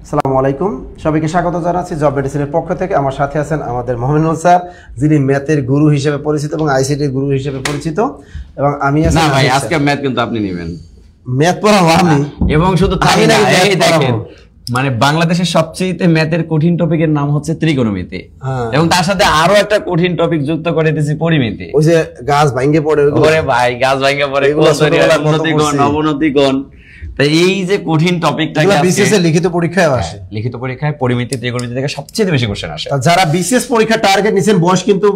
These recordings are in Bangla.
আসসালামু আলাইকুম, সবাইকে স্বাগত জানাচ্ছি জব মেডিসিনের পক্ষ থেকে। আমার সাথে আছেন আমাদের মমিনুল স্যার, যিনি ম্যাথের গুরু হিসেবে পরিচিত এবং আইসিটির গুরু হিসেবে পরিচিত। এবং আমি না ভাই, আজকে ম্যাথ কিন্তু আপনি নেবেন। ম্যাথ পড়াবো আমি, এবং শুধু তাই না, এই দেখেন মানে বাংলাদেশের সবচেয়ে ম্যাথের কঠিন টপিকের নাম হচ্ছে ত্রিকোণমিতি, এবং তার সাথে আরো একটা কঠিন টপিক যুক্ত করে দিয়েছি পরিমিতি। ওই যে গাছ ভাঙে পড়ে, ওরে ভাই গাছ ভাঙে পড়ে, অবনতি কোণ। তাই এই যে কঠিন টপিকটাকে বিসিএস এর লিখিত পরীক্ষায় আসে, লিখিত পরীক্ষায় পরিমিতি ত্রিকোণমিতি থেকে সবচেয়ে বেশি কোশ্চেন আসে। যারা বিসিএস পরীক্ষা টার্গেট নিছেন, বয়স কিন্তু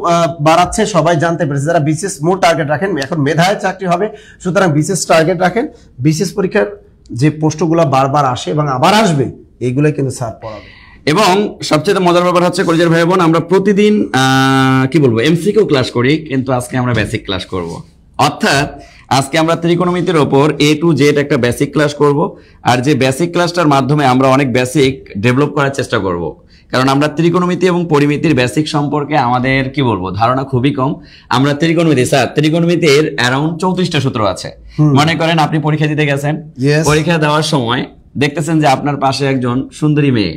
বাড়াচ্ছে, সবাই জানতে পেরেছে। যারা বিসিএস মোর টার্গেট রাখেন, এখন মেধায় চাকরি হবে, সুতরাং বিসিএস টার্গেট রাখেন। বিসিএস পরীক্ষার যে প্রশ্নগুলো বারবার আসে এবং আবার আসবে, এইগুলো কিন্তু স্যার পড়াবে। এবং সবচেয়ে মজার ব্যাপার হচ্ছে কলেজের ভাই বোন, আমরা প্রতিদিন কি বলবো এমসিকিউ ক্লাস করি, কিন্তু আজকে আমরা বেসিক ক্লাস করব। অর্থাৎ আজকে আমরা ত্রিকোণমিতির ওপর A to Z একটা বেসিক ক্লাস করব। আর যে বেসিক ক্লাসটার মাধ্যমে আমরা অনেক বেসিক ডেভেলপ করার চেষ্টা করব, কারণ আমরা ত্রিকোণমিতি এবং পরিমিতির বেসিক সম্পর্কে আমাদের কি বলবো ধারণা খুবই কম। আমরা ত্রিকোণমিতির অ্যারাউন্ড 34টা সূত্র আছে। মনে করেন আপনি পরীক্ষা দিতে গেছেন, পরীক্ষা দেওয়ার সময় দেখতেছেন যে আপনার পাশে একজন সুন্দরী মেয়ে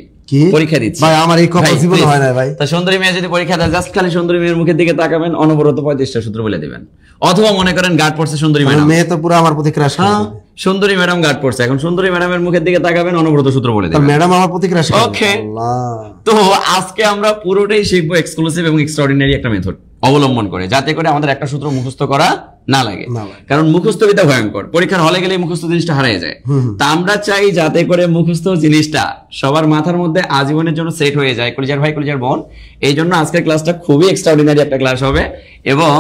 পরীক্ষা দিচ্ছে। ভাই আমার এই কপাল জীবনে হয় না ভাই। তা সুন্দরী মেয়ে যদি পরীক্ষা দেয়, জাস্ট খালি সুন্দরী মেয়ের মুখের দিকে তাকাবেন, অনবরত 35টা সূত্র বলে দিবেন। অথবা মনে করেন গার্ড পড়ছে সুন্দরী ম্যাডাম, মেয়ে তো পুরো আমার প্রতি ক্রাশ করে দিবে। সুন্দরী ম্যাডাম গার্ড পড়ছে, এখন সুন্দরী ম্যাডামের মুখের দিকে তাকাবেন, অনবরত সূত্র বলে দিবেন, ম্যাডাম আমার প্রতি ক্রাশ করে। ওকে, তো আজকে আমরা পুরোটাই শিখবো এক্সক্লুসিভ এবং এক্সট্রাঅর্ডিনারি একটা মেথড অবলম্বন করে, যাতে করে আমাদের একটা সূত্র মুখস্থ করা না লাগে। কারণ মুখস্থ বিদ্যা ভয়ঙ্কর, পরীক্ষার হলে গেলে মুখস্থ জিনিসটা হারিয়ে যায়। তা আমরা চাই যাতে করে মুখস্থ জিনিসটা সবার মাথার মধ্যে আজীবনের জন্য সেট হয়ে যায়। কলিজার ভাই, কলিজার বোন, এই জন্য আজকের ক্লাসটা খুবই এক্সট্রাঅর্ডিনারি একটা ক্লাস হবে। এবং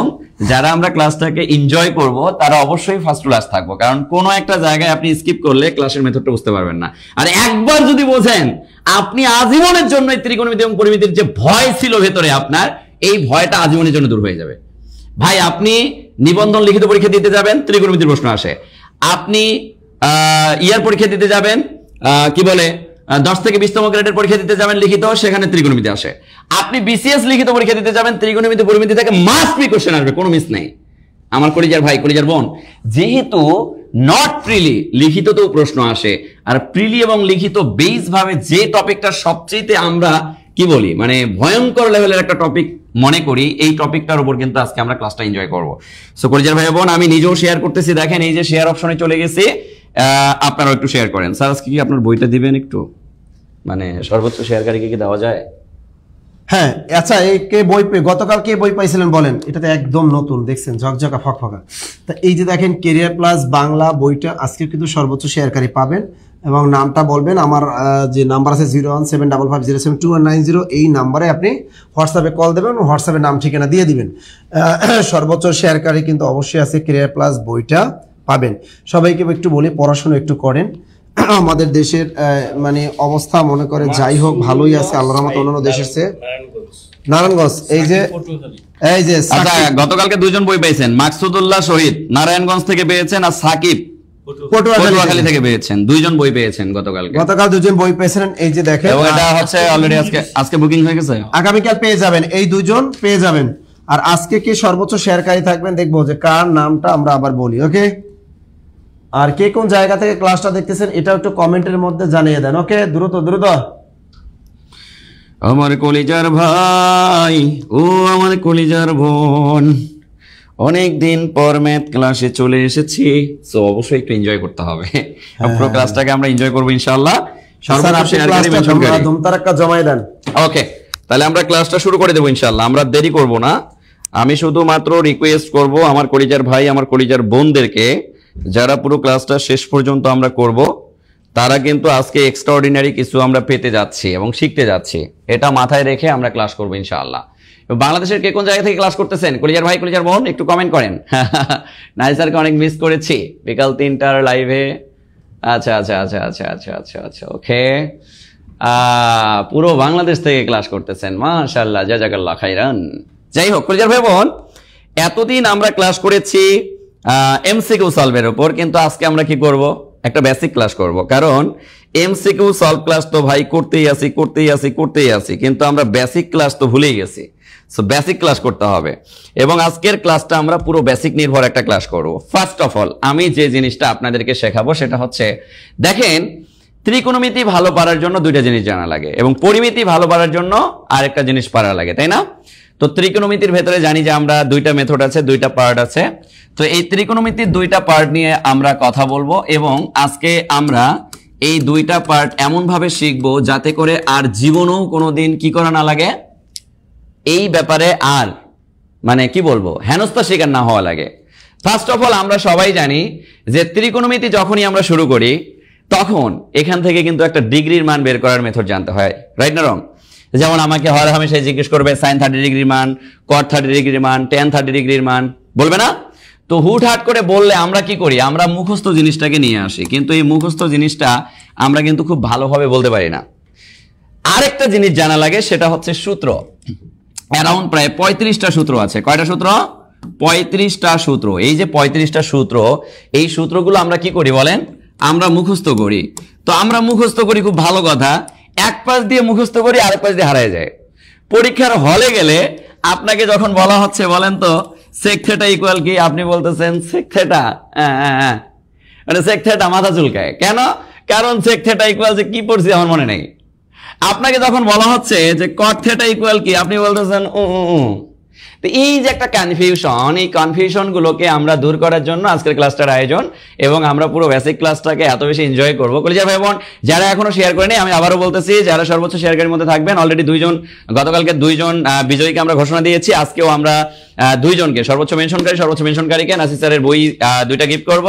যারা আমরা ক্লাসটাকে এনজয় করব, তারা অবশ্যই ফার্স্ট ক্লাস থাকবো, কারণ কোনো একটা জায়গায় আপনি স্কিপ করলে ক্লাসের মেথডটা বুঝতে পারবেন না। আর একবার যদি বোঝেন, আপনি আজীবনের জন্য ত্রিকোণমিতি এবং পরিমিতির যে ভয় ছিল ভেতরে আপনার, এই ভয়টা আজীবনের জন্য দূর হয়ে যাবে। ভাই আপনি নিবন্ধন লিখিত পরীক্ষা দিতে যাবেন, ত্রিকোণমিতির প্রশ্ন আসে। আপনি ইয়ার পরীক্ষা দিতে যাবেন, কি বলে 10 থেকে 20তম গ্রেডের পরীক্ষা দিতে যাবেন লিখিত, সেখানে ত্রিকোণমিতি আসে। আপনি বিসিএস লিখিত পরীক্ষা দিতে যাবেন, ত্রিকোণমিতি পরিমিতি থেকে মাস্ট বি কোশ্চেন আসবে, কোনো মিস নাই। আমার কলিজার ভাই, কলিজার বোন, যেহেতু নট প্রিলি লিখিততেও প্রশ্ন আসে, আর প্রিলি এবং লিখিত বেস ভাবে যে টপিকটা সবচেয়ে আমরা কি বলি মানে ভয়ঙ্কর লেভেলের একটা টপিক মনে করি, এই টপিকটার উপর কিন্তু আজকে আমরা ক্লাসটা এনজয় করব। সো কলিজার ভাই বোন, আমি নিজেও শেয়ার করতেছি, দেখেন এই যে শেয়ার অপশনে চলে গেছে, আপনারাও একটু শেয়ার করেন। স্যার আজকে কি আপনার বইটা দিবেন একটু, মানে সর্বোচ্চ শেয়ারকারীকে কি দেওয়া যায়? হ্যাঁ, আচ্ছা, এই কে বই গতকাল কে বই পাইছিলেন বলেন? এটা তো একদম নতুন, দেখছেন ঝকঝকা ফকফকা। তা এই যে দেখেন কেরিয়ার প্লাস বাংলা বইটা আজকে কিন্তু সর্বোচ্চ শেয়ারকারী পাবেন, এবং নামটা বলবেন। আমার যে নাম্বার আছে 01755072190, এই নাম্বারে আপনি হোয়াটসঅ্যাপে কল দেবেন, হোয়াটসঅ্যাপে নাম ঠিকানা দিয়ে দিবেন। সর্বোচ্চ শেয়ারকারী কিন্তু অবশ্যই আছে, কেরিয়ার প্লাস বইটা পাবেন। সবাইকে একটু বলি, পড়াশোনা একটু করেন। আমাদের দেশের মানে অবস্থা মনে করে যাই হোক ভালোই আছে আল্লাহর রহমতে, অন্যান্য দেশের চেয়ে। নারায়ণগঞ্জ, এই যে গতকালকে দুইজন বই পেয়েছেন, মাকসুদুল্লাহ শহীদ নারায়ণগঞ্জ থেকে পেয়েছেন, আর সাকিব পটুয়াখালী থেকে পেয়েছেন। দুইজন বই পেয়েছেন গতকাল দুইজন বই পেয়েছেন। এই যে দেখেন, এবং এটা হচ্ছে অলরেডি আজকে বুকিং হয়ে গেছে, আগামীকাল পেয়ে যাবেন, এই দুইজন পেয়ে যাবেন। আর আজকে কি সর্বোচ্চ শেয়ারকারী থাকবেন দেখবো যে কার নামটা আমরা আবার বলি। ওকে, আর কে কোন জায়গা থেকে ক্লাসটা দেখতেছেন এটা একটু কমেন্টের মধ্যে জানিয়ে দেন। ওকে, দ্রুত দ্রুত। আমার কলিজার ভাই ও আমার কলিজার বোন, অনেক দিন পর ম্যাথ ক্লাসে চলে এসেছি, সো অবশ্যই একটু এনজয় করতে হবে। পুরো ক্লাসটাকে আমরা এনজয় করব ইনশাআল্লাহ। ওকে, তাহলে আমরা ক্লাসটা শুরু করে দেব ইনশাআল্লাহ, আমরা দেরি করব না। আমি শুধুমাত্র রিকোয়েস্ট করব আমার কলিজার ভাই, আমার কলিজার বোনদেরকে, যারা পুরো ক্লাসটা শেষ পর্যন্ত আমরা করব, তারা কিন্তু আজকে এক্সট্রাঅর্ডিনারি কিছু আমরা পেতে যাচ্ছি এবং শিখতে যাচ্ছি, এটা মাথায় রেখে আমরা ক্লাস করব ইনশাআল্লাহ। বাংলাদেশের কে কোন জায়গা থেকে ক্লাস করতেছেন কলিজার ভাই, কলিজার বোন, একটু কমেন্ট করেন। নাই স্যারকে অনেক মিস করেছি বিকাল 3টার লাইভে। আচ্ছা আচ্ছা আচ্ছা আচ্ছা আচ্ছা আচ্ছা আচ্ছা, ওকে, পুরো বাংলাদেশ থেকে ক্লাস করতেছেন, মাশাআল্লাহ, জাযাকাল্লাহ খাইরান। যাই হোক কলিজার ভাই বোন, এতদিন আমরা ক্লাস করেছি এমসিকিউ সলভের উপর, কিন্তু আজকে আমরা কি করব, একটা বেসিক ক্লাস করব। কারণ এমসিকিউ সলভ ক্লাস তো ভাই করতেই আছি, কিন্তু আমরা বেসিক ক্লাস তো ভুলেই গেছি। সো বেসিক ক্লাস করতে হবে, এবং আজকের ক্লাসটা আমরা পুরো বেসিক নির্ভর একটা ক্লাস করব। ফার্স্ট অফ অল আমি যে জিনিসটা আপনাদেরকে শেখাবো সেটা হচ্ছে, দেখেন ত্রিকোণমিতি ভালো পারার জন্য দুইটা জিনিস জানা লাগে এবং পরিমিতি ভালো পারার জন্য আরেকটা জিনিস পারা লাগে, তাই না? তো ত্রিকোণমিতির ভেতরে জানি যে আমরা দুইটা মেথড আছে, দুইটা পার্ট আছে। তো এই ত্রিকোণমিতির দুইটা পার্ট নিয়ে আমরা কথা বলবো এবং আজকে আমরা এই দুইটা পার্ট এমন ভাবে শিখবো যাতে করে আর জীবনেও কোনোদিন কি করা না লাগে, এই ব্যাপারে আর মানে কি বলবো হেনস্থা শিকার না হওয়া লাগে। ফার্স্ট অফ অল আমরা সবাই জানি যে ত্রিকোণমিতি যখনই আমরা শুরু করি তখন এখান থেকে কিন্তু একটা ডিগ্রির মান বের করার মেথড জানতে হয়, রাইট না রং? যেমন আমাকে হর হামেশাই জিজ্ঞেস করবে সাইন 30 ডিগ্রির মান, কট 30 ডিগ্রির মান, টেন 30 ডিগ্রির মান, বলবে না? তো হুটহাট করে বললে আমরা কি করি, আমরা মুখস্থ জিনিসটাকে নিয়ে আসি, কিন্তু এই মুখস্থ জিনিসটা আমরা কিন্তু খুব ভালোভাবে বলতে পারি না। আরেকটা জিনিস জানা লাগে, সেটা হচ্ছে সূত্র। অ্যারাউন্ড প্রায় 35টা সূত্র আছে। কয়টা সূত্র? 35টা সূত্র। এই যে 35টা সূত্র, এই সূত্রগুলো আমরা কি করি বলেন? আমরা মুখস্থ করি। তো আমরা মুখস্থ করি, খুব ভালো কথা, এক পাশ দিয়ে মুখস্থ করি, আরেক পাশ দিয়ে হারিয়ে যায়। পরীক্ষার হলে গেলে আপনাকে যখন বলা হচ্ছে বলেন তো সেক থেটা ইকুয়াল কি, আপনি বলতেছেন সেক থেটা, মানে সেক থেটা মাথা চুলকায় কেন? কারণ সেক থেটা ইকুয়াল যে কি পড়ছি আমার মনে নেই। আপনাকে যখন বলা হচ্ছে যে কট থেটা ইকুয়াল কি, আপনি বলতেছেন তো এই যে একটা কনফিউশন, এই কনফিউশন গুলোকে আমরা দূর করার জন্য আজকের ক্লাসটার আয়োজন এবং আমরা পুরো বেসিক ক্লাসটাকে এত বেশি এনজয় করবো। কলিজার ভাই বোন যারা এখনো শেয়ার করেনি, আমি আবারও বলতেছি, যারা সর্বোচ্চ শেয়ারকারীর মধ্যে থাকবেন, অলরেডি গতকালকে দুইজন বিজয়ীকে আমরা ঘোষণা দিয়েছি। আজকেও আমরা দুইজনকে, সর্বোচ্চ মেনশনকারীকে নাসির স্যারের বই দুইটা গিফট করব।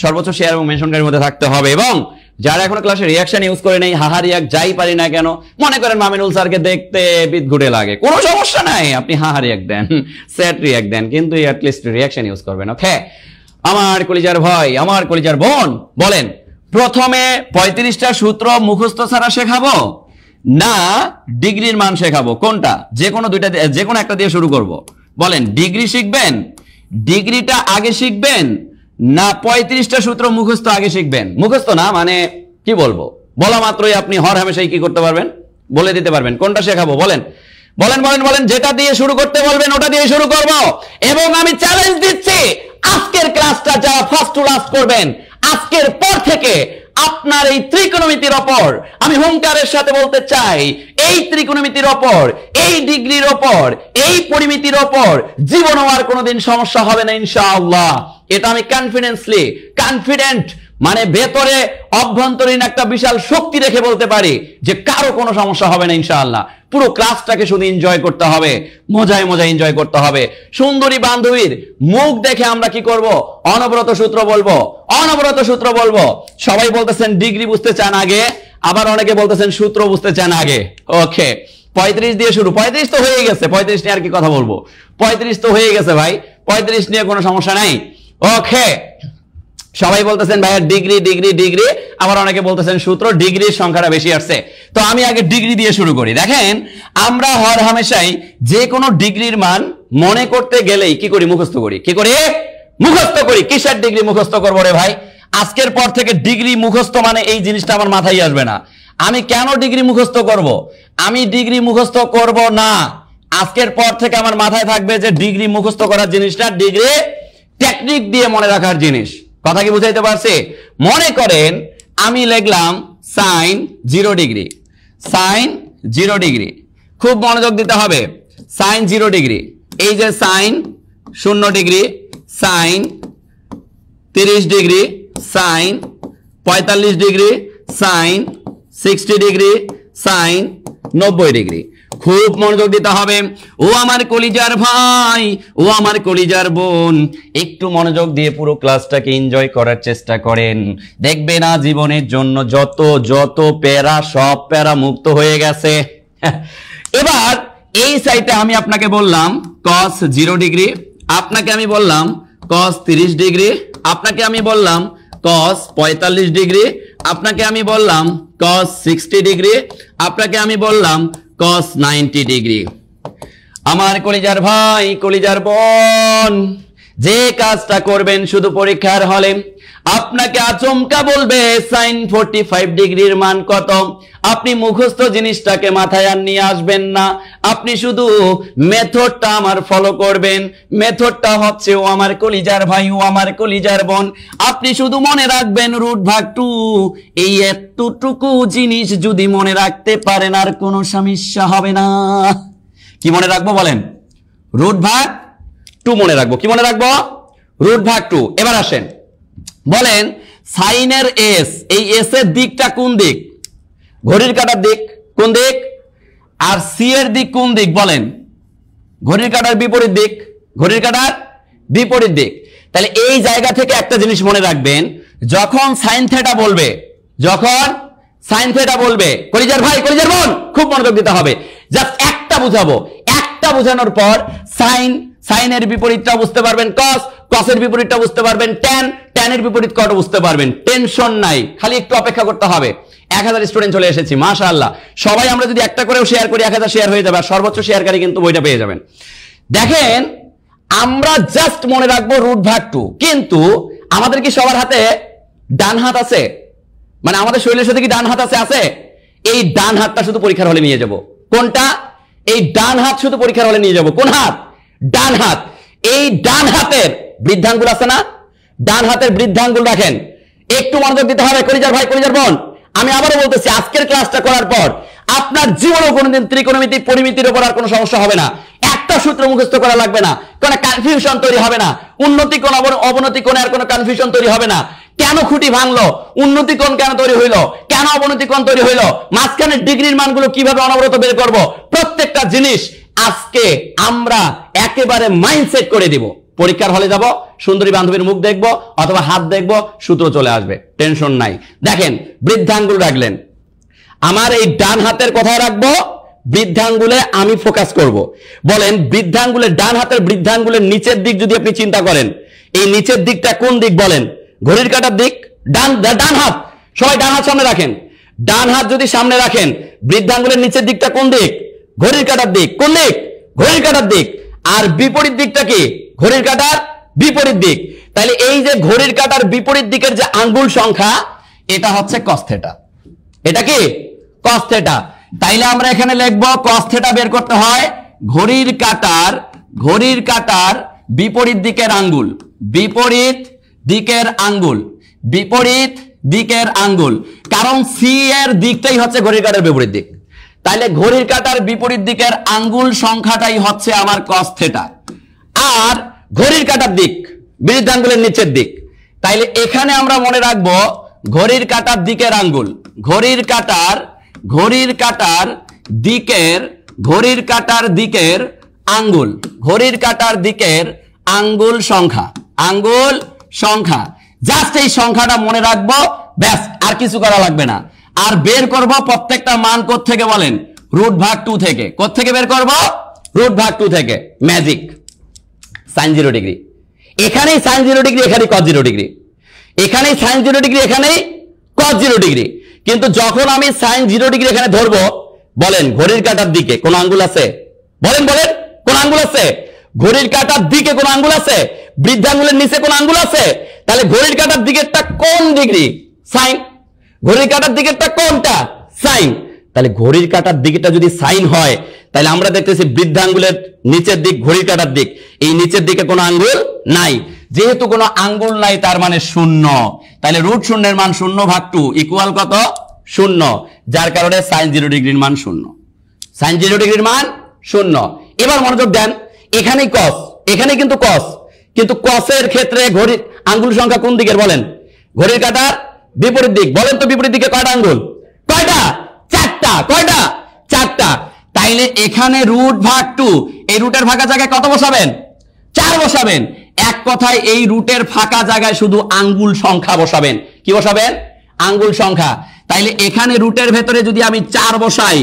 সর্বোচ্চ শেয়ার এবং মেনশনকারীর মধ্যে থাকতে হবে। এবং যারা এখনো ক্লাসে রিয়াকশন ইউজ করে নেই, হাহা রিয়াক্ট যাই পারি না কেন, মনে করেন মামিনুল স্যারকে দেখতে বিদঘুটে লাগে, কোনো সমস্যা নাই, আপনি হাহা রিয়াক্ট দেন, সেট রিয়াক্ট দেন, কিন্তু অ্যাটলিস্ট রিয়াকশন ইউজ করবেন। ওকে আমার কলিজার ভাই, আমার কলিজার বোন, বলেন প্রথমে 35টা সূত্র মুখস্থ ছাড়া শেখাবো না ডিগ্রির মান শেখাবো? কোনটা? যে কোনো একটা দিয়ে শুরু করব। বলেন ডিগ্রি শিখবেন, ডিগ্রিটা আগে শিখবেন না 35টা সূত্র মুখস্থ আগে শিখবেন? মুখস্থ না মানে কি বলবো, বলা মাত্রই আপনি হর হামেশাই কি করতে পারবেন, বলে দিতে পারবেন। কোনটা শেখাবো বলেন? বলেন বলেন বলেন, যেটা দিয়ে শুরু করতে বলবেন ওটা দিয়ে শুরু করব। এবং আমি চ্যালেঞ্জ দিচ্ছি, আজকের ক্লাসটা যারা ফার্স্ট টু লাস্ট করবেন, আজকের পর থেকে আপনার এই ত্রিকোণমিতির ওপর আমি হুঙ্কারের সাথে বলতে চাই, এই ত্রিকোণমিতির ওপর, এই ডিগ্রির ওপর, এই পরিমিতির ওপর জীবনে আর কোনোদিন সমস্যা হবে না ইনশাআল্লাহ। এটা আমি কনফিডেন্ট মানে ভেতরে অভ্যন্তরীণ একটা বিশাল শক্তি রেখে বলতে পারি যে কারো কোনো সমস্যা হবে না ইনশাআল্লাহ। পুরো ক্লাসটাকে শুধু এনজয় করতে হবে, মজায় মজায় এনজয় করতে হবে। সুন্দরী বান্ধবীর মুখ দেখে আমরা কি করব? অনবরত সূত্র বলবো, অনবরত সূত্র বলবো। সবাই বলতেছেন ডিগ্রি বুঝতে চান আগে, আবার অনেকে বলতেছেন সূত্র বুঝতে চান আগে। ওকে 35 দিয়ে শুরু। 35 তো হয়ে গেছে, 35 নিয়ে আর কি কথা বলবো? 35 তো হয়ে গেছে ভাই, 35 নিয়ে কোনো সমস্যা নাই। ওকে সবাই বলতেছেন ভাইয়া ডিগ্রি ডিগ্রি ডিগ্রি, আবার অনেকে বলতেছেন সূত্র, ডিগ্রির সংখ্যাটা বেশি আসছে। তো আমি আগে ডিগ্রি দিয়ে শুরু করি। দেখেন আমরা হর হামেশাই যে কোনো ডিগ্রির মান মনে করতে গেলেই কি করি? মুখস্থ করি। কি করি? মুখস্থ করি। কিসের ডিগ্রি মুখস্থ করবো রে ভাই? আজকের পর থেকে ডিগ্রি মুখস্থ মানে এই জিনিসটা আমার মাথায় আসবে না। আমি কেন ডিগ্রি মুখস্থ করব? আমি ডিগ্রি মুখস্থ করব না। আজকের পর থেকে আমার মাথায় থাকবে যে ডিগ্রি মুখস্থ করার জিনিসটা ডিগ্রি টেকনিক দিয়ে মনে রাখার জিনিস। কথা কি বুঝাইতে পারছি? মনে করেন আমি লিখলাম সাইন 0 ডিগ্রি, সাইন 0 ডিগ্রি, খুব মনোযোগ দিতে হবে। সাইন 0 ডিগ্রি, এই যে sine 0 degree, sine 30 degree, sine 45 degree, sine 60 degree, sine 90 degree. খুব মনোযোগ দিতে হবে। ও আমার কলিজার ভাই, ও আমার কলিজার বোন, একটু মনোযোগ দিয়ে পুরো ক্লাসটাকে এনজয় করার চেষ্টা করেন। দেখবে না জীবনের জন্য যত যত প্যারা, সব প্যারা মুক্ত হয়ে গেছে। এবার এই সাইডে আমি আপনাকে বললাম cos 0 ডিগ্রি, আপনাকে আমি বললাম cos 30 ডিগ্রি, আপনাকে আমি বললাম cos 45 ডিগ্রি, আপনাকে আমি বললাম cos 60 ডিগ্রি, আপনাকে আমি বললাম cos 90 ডিগ্রি। আমার কলিজার ভাই, কলিজার বোন, যে কাজটা করবেন শুধু পরীক্ষার হলে আপনাকে আচমকা বলবে sin 45 ডিগ্রির মান কত। আপনি মুখস্থ জিনিসটাকে মাথায় আর নিয়ে আসবেন না, আপনি শুধু মেথডটা আমার ফলো করবেন। মেথডটা হচ্ছে ও আমার কলিজার ভাই, ও আমার কলিজার বোন, আপনি শুধু মনে রাখবেন √2। এই এতটুকু জিনিস যদি মনে রাখতে পারেন আর কোনো সমস্যা হবে না। কি মনে রাখবো বলেন? √2 মনে রাখবো। কি মনে রাখবো? √2। এবার আসেন, বলেন সাইনের এস, এই এস এর দিকটা কোন দিক? ঘড়ির কাঁটার দিক। কোন দিক? আর সি এর দিক কোন দিক বলেন? ঘড়ির কাঁটার বিপরীত দিক। ঘড়ির কাঁটার বিপরীত দিক। তাহলে এই জায়গা থেকে একটা জিনিস মনে রাখবেন, যখন সাইন থেটা বলবে, যখন সাইন থেটা বলবে, কলিজার ভাই কলিজার বোন খুব মনোযোগ দিতে হবে, জাস্ট একটা বুঝাবো, একটা বোঝানোর পর সাইন, সাইনের বিপরীতটা বুঝতে পারবেন কস, কসের বিপরীতটা বুঝতে পারবেন ট্যান, ট্যানের বিপরীত কট বুঝতে পারবেন। টেনশন নাই, খালি একটু অপেক্ষা করতে হবে। 1000 স্টুডেন্ট চলে এসেছি, মাশাআল্লাহ। সবাই আমরা যদি একটা করেও শেয়ার করি 1000 শেয়ার হয়ে যাবে, আর সর্বোচ্চ শেয়ারকারী কিন্তু বইটা পেয়ে যাবেন। দেখেন, আমরা জাস্ট মনে রাখবো √2, কিন্তু আমাদের কি সবার হাতে ডান হাত আছে? মানে আমাদের শরীরের সাথে কি ডান হাত আছে? আছে। এই ডান হাতটা শুধু পরীক্ষার হলে নিয়ে যাব। কোনটা? এই ডান হাত শুধু পরীক্ষার হলে নিয়ে যাব। কোন হাত? ডান হাত। এই ডান হাতের বৃদ্ধাঙ্গুল আছে না? ডান হাতের বৃদ্ধাঙ্গুল রাখেন, একটু মনোযোগ দিতে হবে কলিজার ভাই কলিজার বোন। আমি আবারও বলতেছি, আজকের ক্লাসটা করার পর আপনার জীবনেও কোনোদিন ত্রিকোণমিতি পরিমিতির উপর আর কোনো সমস্যা হবে না। একটা সূত্র মুখস্থ করা লাগবে না, কোনো কনফিউশন তৈরি হবে না। উন্নতি কোণ অবনতি কোণে আর কোনো কনফিউশন তৈরি হবে না। কেন খুঁটি ভাঙলো, উন্নতি কোণ কেন তৈরি হইলো, কেন অবনতি কোণ তৈরি হইলো, মাঝখানে ডিগ্রির মানগুলো কিভাবে অনবরত বের করব, প্রত্যেকটা জিনিস আজকে আমরা একেবারে মাইন্ডসেট করে দিব। পরীক্ষার হলে যাব, সুন্দরী বান্ধবীর মুখ দেখব অথবা হাত দেখব, সূত্র চলে আসবে, টেনশন নাই। দেখেন, বৃদ্ধাঙ্গুল রাখলেন, আমার এই ডান হাতের কোথায় রাখবো? বৃদ্ধাঙ্গুলে আমি ফোকাস করব। বলেন বৃদ্ধাঙ্গুলের, ডান হাতের বৃদ্ধাঙ্গুলের নিচের দিক যদি আপনি চিন্তা করেন, এই নিচের দিকটা কোন দিক বলেন? ঘড়ির কাঁটার দিক। ডান হাত, সবাই ডান হাত সামনে রাখেন। ডান হাত যদি সামনে রাখেন, বৃদ্ধাঙ্গুলের নিচের দিকটা কোন দিক? ঘড়ির কাঁটার দিক। কোন দিক? ঘড়ির কাঁটার দিক। আর বিপরীত দিকটা কি? ঘড়ির কাঁটার বিপরীত দিক। তাহলে এই যে ঘড়ির কাঁটার বিপরীত দিকের যে আঙ্গুল সংখ্যা, এটা হচ্ছে কস থেটা। এটা কি? Cos theta. তাইলে আমরা এখানে লিখব কস থেটা বের করতে হয় ঘড়ির কাঁটার বিপরীত দিকের আঙ্গুল, বিপরীত দিকের আঙ্গুল, বিপরীত দিকের আঙ্গুল। কারণ সি এর দিকটাই হচ্ছে ঘড়ির কাঁটার বিপরীত দিক। তাইলে ঘড়ির কাঁটার বিপরীত দিকের আঙ্গুল সংখ্যাটাই হচ্ছে আমার কস থেটা। আর ঘড়ির কাঁটার দিক বৃদ্ধাঙ্গুলের নিচের দিক। তাইলে এখানে আমরা মনে রাখবো ঘড়ির কাঁটার দিকের আঙ্গুল, ঘড়ির কাঁটার দিকের, ঘড়ির কাঁটার দিকের আঙ্গুল, ঘড়ির কাঁটার দিকের আঙ্গুল সংখ্যা, আঙ্গুল সংখ্যা। জাস্ট এই সংখ্যাটা মনে রাখবো, ব্যাস, আর কিছু করা লাগবে না। আর বের করব প্রত্যেকটা মান কোত্থেকে বলেন? √2 থেকে। কোত্থেকে বের করব? √2 থেকে। Magic, sin 0 degree. এখানেই sin 0 ডিগ্রি, এখানেই cos 0 ডিগ্রি। এখানেই sin 0 ডিগ্রি, এখানেই cos 0 ডিগ্রি। কিন্তু যখন আমি sin 0 ডিগ্রি এখানে ধরবো, বলেন ঘড়ির কাঁটার দিকে কোন আঙ্গুল আছে? বলেন বলেন, কোন আঙ্গুল আছে? ঘড়ির কাঁটার দিকে কোন আঙ্গুল আছে? বৃদ্ধাঙ্গুলের নিচে কোন আঙ্গুল আছে? তাহলে ঘড়ির কাঁটার দিকেরটা কোন ডিগ্রি? সাইন। ঘড়ির কাঁটার দিকেরটা কোনটা? সাইন। তাহলে ঘড়ির কাঁটার দিকটা যদি সাইন হয়, তাহলে আমরা দেখতেছি বৃদ্ধাঙ্গুলের নিচের দিক ঘড়ির কাঁটার দিক, এই নিচের দিকে কোনো আঙ্গুল নাই। যেহেতু কোনো আঙ্গুল নাই, তার মানে 0। তাহলে √0 এর মান 0/2 ইকুয়াল কত? 0। যার কারণে sin 0 ডিগ্রির মান 0। sin 0 ডিগ্রির মান 0। এবার মনোযোগ দেন, এখানেই cos, এখানে কিন্তু cos, কিন্তু cosের ক্ষেত্রে ঘড়ির আঙ্গুল সংখ্যা কোন দিকের বলেন? ঘড়ির কাঁটার বিপরীত দিক। বলেন তো বিপরীত দিকে কয়টা আঙ্গুল? কয়টা? 4টা। কয়টা? 4টা। তাইলে এখানে √2, এই রুটের ফাঁকা জায়গায় কত বসাবেন? 4 বসাবেন। এক কথায় এই রুটের ফাঁকা জায়গায় শুধু আঙ্গুল সংখ্যা বসাবেন। কি বসাবেন? আঙ্গুল সংখ্যা। তাইলে এখানে রুটের ভেতরে যদি আমি 4 বসাই,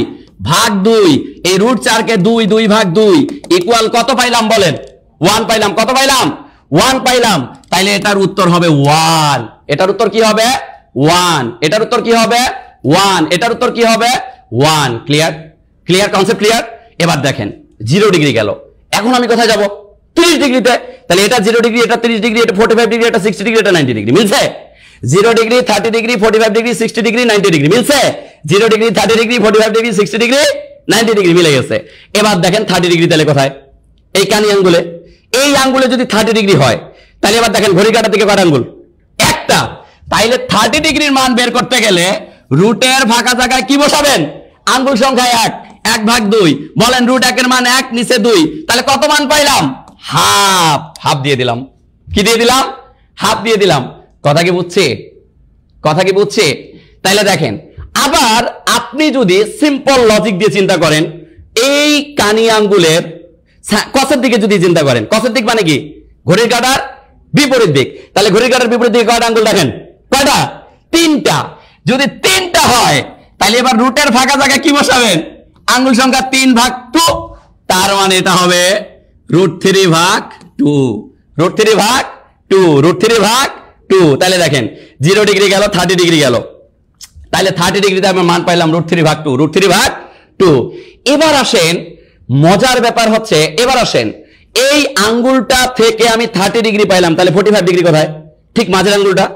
ভাগ 2, এই √4 কে 2/2 ইকুয়াল কত পাইলাম বলেন? 1 পাইলাম। কত পাইলাম? 1 পাইলাম। তাইলে এটার উত্তর হবে 1। এটার উত্তর কি হবে? 1। এটার উত্তর কি হবে? 1। এটার উত্তর কি হবে? 1। ক্লিয়ার? ক্লিয়ার? Concept clear? এবার দেখেন 0 ডিগ্রি গেল, এখন আমি কোথায় যাব? 30 ডিগ্রিতে। তাহলে এটা 0 ডিগ্রি, এটা 30 ডিগ্রি, এটা 45 ডিগ্রি, এটা 60 ডিগ্রি, এটা 90 ডিগ্রি। মিলছে? 0 degree 30 degree 45 degree 60 degree 90 degree মিলছে 0 degree 30 degree 45 degree 60 degree 90 degree মিলে গেছে এবার দেখেন 30 ডিগ্রি তাহলে কোথায় এই কানি আঙ্গুলে এই আঙ্গুলে যদি 30 ডিগ্রি হয় তাহলে এবার দেখেন ঘড়ি কাঁটার দিকে কয়টা আঙ্গুল একটা তাইলে 30 ডিগ্রির মান বের করতে গেলে রুটের ফাঁকা জায়গায় কি বসাবেন আঙ্গুল সংখ্যা 1 ভাগ 2 বলেন রুট 1 এর মান 1 নিচে 2 তাহলে কত মান পাইলাম হাফ দিয়ে দিলাম কি দিয়ে দিলাম হাফ দিয়ে দিলাম কথা কি বুঝছে তাইলে দেখেন আবার আপনি যদি সিম্পল লজিক দিয়ে চিন্তা করেন এই কানি আঙ্গুলের কসের দিকে যদি চিন্তা করেন কসের দিক মানে কি ঘড়ির কাঁটার বিপরীত দিক তাহলে ঘড়ির কাঁটার বিপরীত দিকে কয়টা আঙ্গুল দেখেন কয়টা তিনটা যদি তিনটা হয় তাহলে এবার রুটের ফাঁকা জায়গায় কি বসাবেন আঙ্গুল সংখ্যা 3 ভাগ 2 তার মানে এটা হবে √3 ভাগ 2 √3 ভাগ 2 √3 ভাগ 2 তাহলে দেখেন 0 ডিগ্রি গেল 30 ডিগ্রি গেল তাহলে 30 ডিগ্রিতে আমরা মান পাইলাম √3 ভাগ 2 √3 ভাগ 2 এবার আসেন মজার ব্যাপার হচ্ছে এবার আসেন এই আঙ্গুলটা থেকে আমি 30 ডিগ্রি পাইলাম তাহলে 45 ডিগ্রি কোথায় ঠিক মাঝের আঙ্গুলটা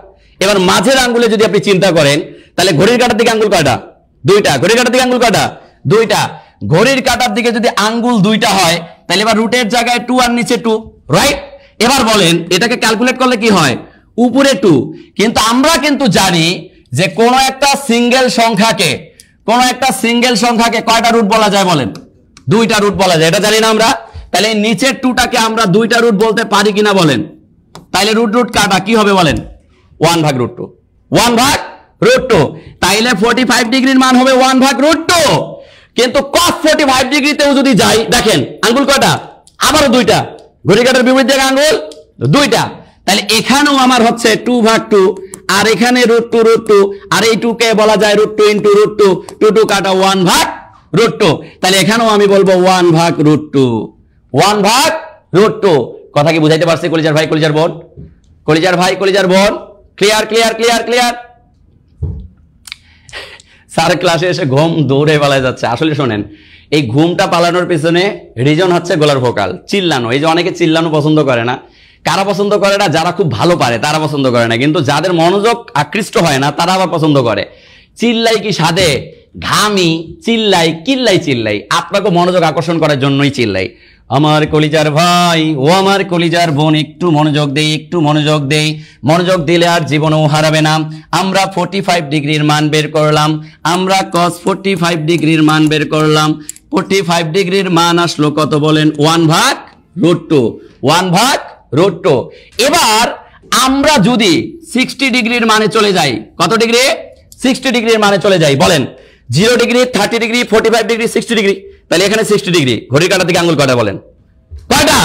এবার মাঝের আঙ্গুলে যদি আপনি চিন্তা করেন তাহলে ঘড়ির কাঁটার দিকে আঙ্গুল কয়টা দুইটা ঘড়ির কাঁটার দিকে আঙ্গুল কয়টা দুইটা ঘড়ির কাঁটার দিকে যদি আঙ্গুল দুইটা হয় তাহলে এবার রুটের জায়গায় 2 আর নিচে 2 রাইট এবার বলেন এটাকে ক্যালকুলেট করলে কি হয় উপরে 2 কিন্তু আমরা কিন্তু জানি যে কোন একটা সিঙ্গেল সংখ্যাকে কয়টা রুট বলা যায় বলেন দুইটা রুট বলা যায় এটা জানি না আমরা তাহলে নিচের 2টাকে আমরা দুইটা রুট বলতে পারি কিনা বলেন তাইলে রুট কাটা কি হবে বলেন 1 ভাগ √2 1 ভাগ √2 তাইলে 45 ডিগ্রির মান হবে 1 ভাগ √2 কিন্তু cos 45 ডিগ্রিতেও যদি যাই দেখেন আঙ্গুল কয়টা আবারও দুইটা ঘড়ি কাঁটার বিপরীত দিকে আঙ্গুল দুইটা তাহলে এখানেও আমার হচ্ছে 2 ভাগ 2 আর এখানে √2 আর এই 2 কে বলা যায় √2 * √2 2 কাটা 1 ভাগ √2 তাহলে এখানেও আমি বলবো 1 ভাগ √2 1 ভাগ √2 কথা কি বুঝাইতে পারছি কলিজার ভাই কলিজার বোন ক্লিয়ার স্যার ক্লাসে এসে ঘুম দৌড়ে পালায় যাচ্ছে আসলে শোনেন এই ঘুমটা পালানোর পিছনে রিজন হচ্ছে গলার ভোকাল চিল্লানো এই যে অনেকে চিল্লানো পছন্দ করে না কারা পছন্দ করে না যারা খুব ভালো পারে তারা পছন্দ করে না কিন্তু যাদের মনোযোগ আকৃষ্ট হয় না তারা আবার পছন্দ করে চিল্লাই কি সাধে ঘামি চিল্লাই আপনাকে মনোযোগ আকর্ষণ করার জন্যই চিল্লাই আমার কলিজার ভাই ও আমার কলিজার বোন একটু মনোযোগ দেই মনোযোগ দিলে আর জীবনেও হারাবে না আমরা 45 ডিগ্রির মান বের করলাম আমরা cos 45 ডিগ্রির মান বের করলাম 45 ডিগ্রির মান আসলো কত বলেন 1 ভাগ √2 এবার আমরা যদি 60 ডিগ্রির মানে চলে যাই কত ডিগ্রি 60 ডিগ্রির মানে চলে যাই বলেন 0 ডিগ্রি 30 ডিগ্রি 45 ডিগ্রি 60 ডিগ্রি তাহলে এখানে 60 ডিগ্রি ঘড়ির কাঁটার দিকে আঙ্গুল কয়টা বলেন কয়টা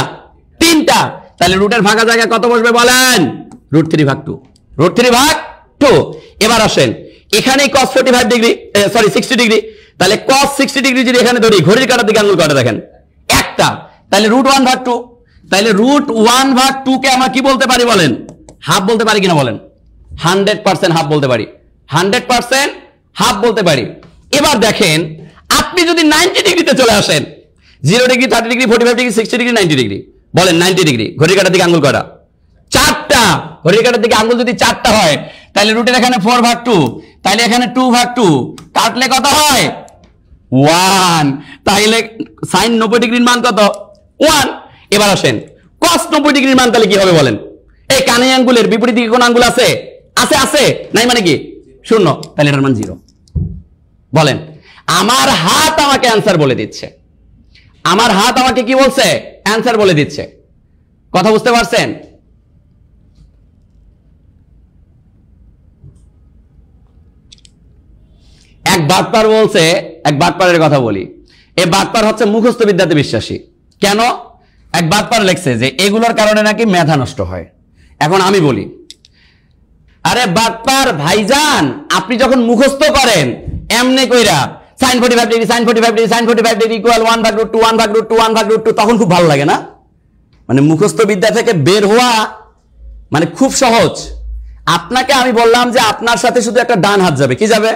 তিনটা তাহলে রুটের ফাঁকা জায়গায় কত বসবে বলেন √3 ভাগ 2 এবার আসেন এখানে cos 45 ডিগ্রি সরি 60 ডিগ্রি তাহলে cos 60 ডিগ্রি যদি এখানে ধরি ঘড়ির কাঁটার দিকে আঙ্গুল কয়টা দেখেন একটা তাহলে √1 ভাগ 2 তাহলে √1 ভাগ 2 কে আমরা কি বলতে পারি বলেন হাফ বলতে পারি কিনা বলেন 100% হাফ বলতে পারি 100% হাফ বলতে পারি এবার দেখেন আপনি যদি 90 ডিগ্রিতে চলে আসেন 0 degree 30 degree 45 degree 60 degree 90 degree বলেন 90 ডিগ্রি ঘড়ির কাঁটার দিকে আঙ্গুল কয়টা চারটা ঘড়ির কাঁটার দিকে আঙ্গুল যদি চারটা হয় তাহলে রুটের এখানে 4 ভাগ 2 তাহলে এখানে 2 ভাগ 2 কাটলে কত হয় 1 তাহলে sin 90 ডিগ্রির মান কত 1 এবার আসেন cos 90 ডিগ্রির মান তাহলে কি হবে বলেন এই কানে আঙ্গুলের বিপরীত দিকে কোন আঙ্গুল আছে নাই মানে কি শূন্য তাহলে এটার মান 0 বলেন আমার হাত আমাকে অ্যানসার বলে দিচ্ছে আমার হাত আমাকে কি বলছে অ্যানসার বলে দিচ্ছে কথা বুঝতে পারছেন এক বাটপার বলছে এক বাটপারের কথা বলি এই বাটপার হচ্ছে মুখস্থ বিদ্যাতে বিশ্বাসী কেন এক বাটপার লেখছে যে এগুলোর কারণে নাকি মেধা নষ্ট হয় এখন আমি বলি আরে বাটপার ভাইজান আপনি যখন মুখস্থ করেন এমনি কইরা sin 45 degree sin 45 degree sin 45 degree equal 1 ভাগ √2 1 ভাগ √2 1 ভাগ √2 তখন খুব ভালো লাগে না মানে মুখস্থ বিদ্যা থেকে বের হওয়া মানে খুব সহজ আপনাকে আমি বললাম যে আপনার সাথে শুধু একটা ডান হাত যাবে কি যাবে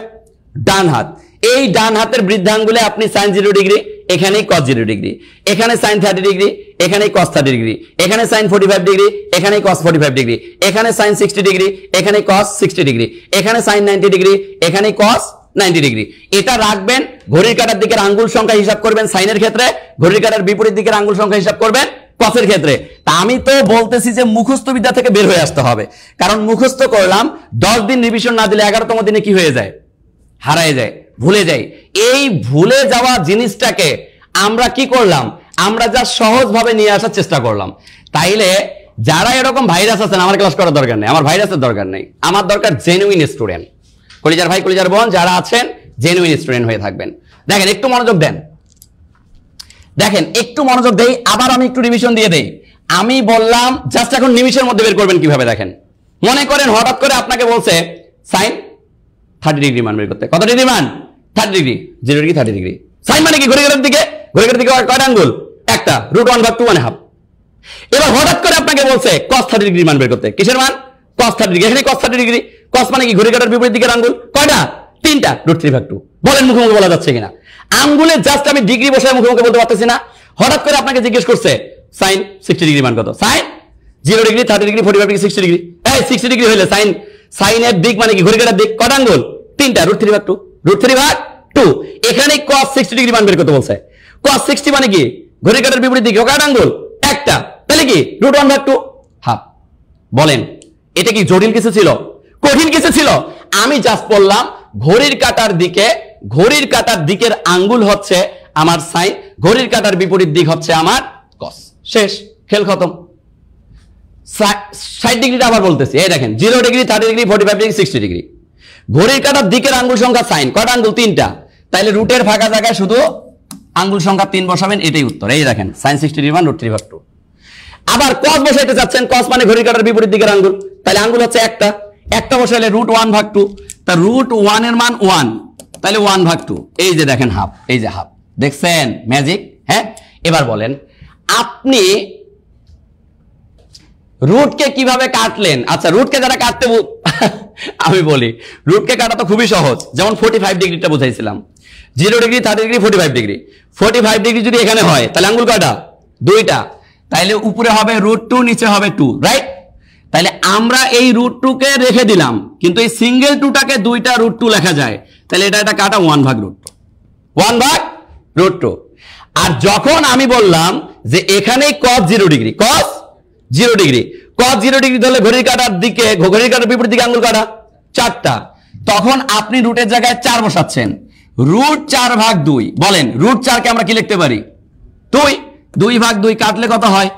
ডান হাত এই ডান হাতের বৃদ্ধাঙ্গুলে আপনি sin 0 ডিগ্রি এখানেই cos 0 ডিগ্রি, এখানে sin 30 ডিগ্রি, এখানেই cos 30 ডিগ্রি, এখানে sin 45 ডিগ্রি, এখানেই cos 45 ডিগ্রি, এখানে sin 60 ডিগ্রি, এখানেই cos 60 ডিগ্রি, এখানে sin 90 ডিগ্রি, এখানেই cos 90 ডিগ্রি। এটা রাখবেন, ঘড়ির কাঁটার দিকের আঙ্গুল সংখ্যা হিসাব করবেন সাইনের ক্ষেত্রে, ঘড়ির কাঁটার বিপরীত দিকের আঙ্গুল সংখ্যা হিসাব করবেন কসের ক্ষেত্রে। তা আমি তো বলতেছি যে মুখস্থ বিদ্যা থেকে বের হয়ে আসতে হবে, কারণ মুখস্থ করলাম 10 দিন রিভিশন না দিলে 11তম দিনে কি হয়ে যায়, হারায় যায়, ভুলে যাই। এই ভুলে যাওয়া জিনিসটাকে আমরা কি করলাম, আমরা যা সহজভাবে নিয়ে আসার চেষ্টা করলাম। তাইলে যারা এরকম ভাইরাস আছেন, আমার ক্লাস করার দরকার নেই, আমার ভাইরাসের দরকার নেই, আমার দরকার জেনুইন স্টুডেন্ট। কলিজার ভাই কলিজার বোন যারা আছেন, জেনুইন স্টুডেন্ট হয়ে থাকবেন। দেখেন একটু মনোযোগ দেন, দেখেন একটু মনোযোগ দেই, আবার আমি একটু রিভিশন দিয়ে দেই। আমি বললাম জাস্ট এখন নিমিশের মধ্যে বের করবেন কিভাবে। দেখেন মনে করেন হঠাৎ করে আপনাকে বলছে সাইন 30 ডিগ্রি মান বের করতে। কত ডিগ্রি মান? 30 ডিগ্রি। 0 degree 30 degree. সাইন মানে কি? ঘড়ির কাঁটার দিকে, ঘড়ির কাঁটার দিকে কয়টা আঙ্গুল? একটা, √1/2 মানে হাফ। এবার হঠাৎ করে আপনাকে বলছে cos 30 ডিগ্রি মান বের করতে। কিসের মান? cos 30 degree. এখানে cos 30 ডিগ্রি। cos মানে কি? ঘড়ির কাঁটার বিপরীত দিকের আঙ্গুল কয়টা? 3টা, √3/2। বলেন মুখোমুখি বলা যাচ্ছে কিনা? আঙ্গুলে জাস্ট আমি ডিগ্রি বসায় মুখোমুখি বলতে পারতেছি না। হঠাৎ করে আপনাকে জিজ্ঞেস করছে সাইন 60 ডিগ্রি মান কত? Sine 0 degree 30 degree 45 degree 60 degree. এই 60 ডিগ্রি হইলে সাইনের দিক মানে কি? ঘড়ির কাঁটার দিক কয়টা আঙ্গুল? 3টা, √3/2। √3/2। এখানে cos 60 ডিগ্রি মান বের করতে বলছে। cos 60 মানে কি? ঘড়ির কাঁটার বিপরীত দিকে কয়টা আঙ্গুল? একটা, তাহলে কি? √1/2 হাফ। বলেন এটা কি জটিল কিছু ছিল? কঠিন কিছু ছিল? আমি জাস্ট বললাম ঘড়ির কাঁটার দিকে, ঘড়ির কাঁটার দিকের আঙ্গুল হচ্ছে আমার সাইন, ঘড়ির কাঁটার বিপরীত দিক হচ্ছে আমার cos। শেষ, খেল খতম। 60 ডিগ্রিটা আবার বলতেছি, এই দেখেন 0 ডিগ্রি 30 ডিগ্রি 45 ডিগ্রি 60 ডিগ্রি। ঘড়ির কাঁটার দিকের আঙ্গুল সংখ্যা সাইন কয়টা আঙ্গুল? 3টা। তাইলে রুটের ফাঁকা জায়গায় শুধু আঙ্গুল সংখ্যা 3 বসাবেন, এটাই উত্তর। এই দেখেন sin 60 ডিগ্রি মান √3/2। আবার cos বসাইতে যাচ্ছেন, cos মানে ঘড়ির কাঁটার বিপরীত দিকের আঙ্গুল, তাহলে আঙ্গুল হচ্ছে একটা, একটা বসাইলে √1/2। তা √1 এর মান 1, তাহলে 1/2। এই যে দেখেন হাফ, এই যে হাফ, দেখছেন ম্যাজিক? হ্যাঁ। এবার বলেন আপনি রুটকে কিভাবে কাটলেন? আচ্ছা রুটকে যারা কাটতে আমি বলি রুটকে কাটা তো খুবই সহজ। যেমন 45 ডিগ্রিটা বুঝাইছিলাম, 0 ডিগ্রি 30 ডিগ্রি 45 ডিগ্রি। 45 ডিগ্রি যদি এখানে হয় তাহলে আঙ্গুল কয়টা? 2টা। তাইলে উপরে হবে √2, নিচে হবে 2, রাইট? তাইলে আমরা এই √2 রেখে দিলাম, কিন্তু এই সিঙ্গেল 2টাকে 2টা √2 লেখা যায়। তাহলে এটা কাটা 1/√2, 1/√2। আর যখন আমি বললাম যে এখানে cos 0 degree, cos 0 degree, cos 0 degree তাহলে ঘড়ির কাঁটার দিকে, ঘড়ির কাঁটার বিপরীত দিকে আঙ্গুল কাটা 4টা। তখন আপনি রুটের জায়গায় 4 বসাচ্ছেন, √4/2। বলেন √4 কে আমরা কি লিখতে পারি? 2। 2/2 কাটলে কত হয়?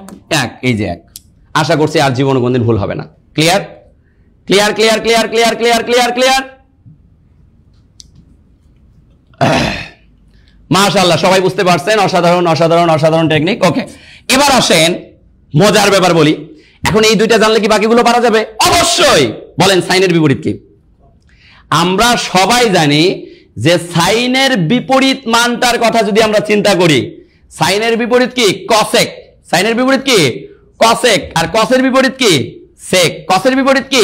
1। এই যে 1। আশা করছি আর জীবনে কোনদিন ভুল হবে না। Clear? Clear clear clear clear clear clear clear. মাশাআল্লাহ, সবাই বুঝতে পারছেন? অসাধারণ অসাধারণ অসাধারণ টেকনিক। ওকে, এবার আসেন মজার ব্যাপার বলি। এখন এই দুইটা জানলে কি বাকিগুলো পারা যাবে? অবশ্যই। বলেন সাইনের বিপরীত কি? আমরা সবাই জানি যে সাইনের বিপরীত মানটার কথা যদি আমরা চিন্তা করি, সাইনের বিপরীত কি? কসেক। সাইনের বিপরীত কি? কসেক। আর কসের বিপরীত কি? সেক। কসের বিপরীত কি?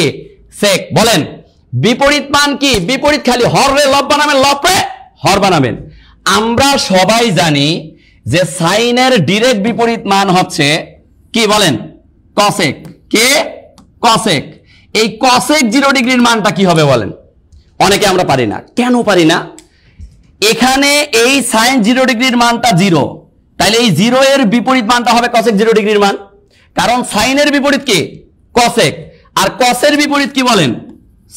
সেক। বলেন বিপরীত মান কি? বিপরীত খালি হর রে লব বানাবেন, লব রে হর বানাবেন। আমরা সবাই জানি যে সাইনের ডিরেক্ট বিপরীত মান হচ্ছে কি? বলেন কসেক। কে? কসেক। এই কসেক 0 ডিগ্রির মানটা কি হবে বলেন? অনেকে আমরা পারি না। কেন পারি না? এখানে এই সাইন 0 ডিগ্রির মানটা 0, তাহলে এই 0 এর বিপরীত মানটা হবে কসেক 0 ডিগ্রির মান। কারণ সাইনের বিপরীত কি? কসেক। আর কসের বিপরীত কি বলেন?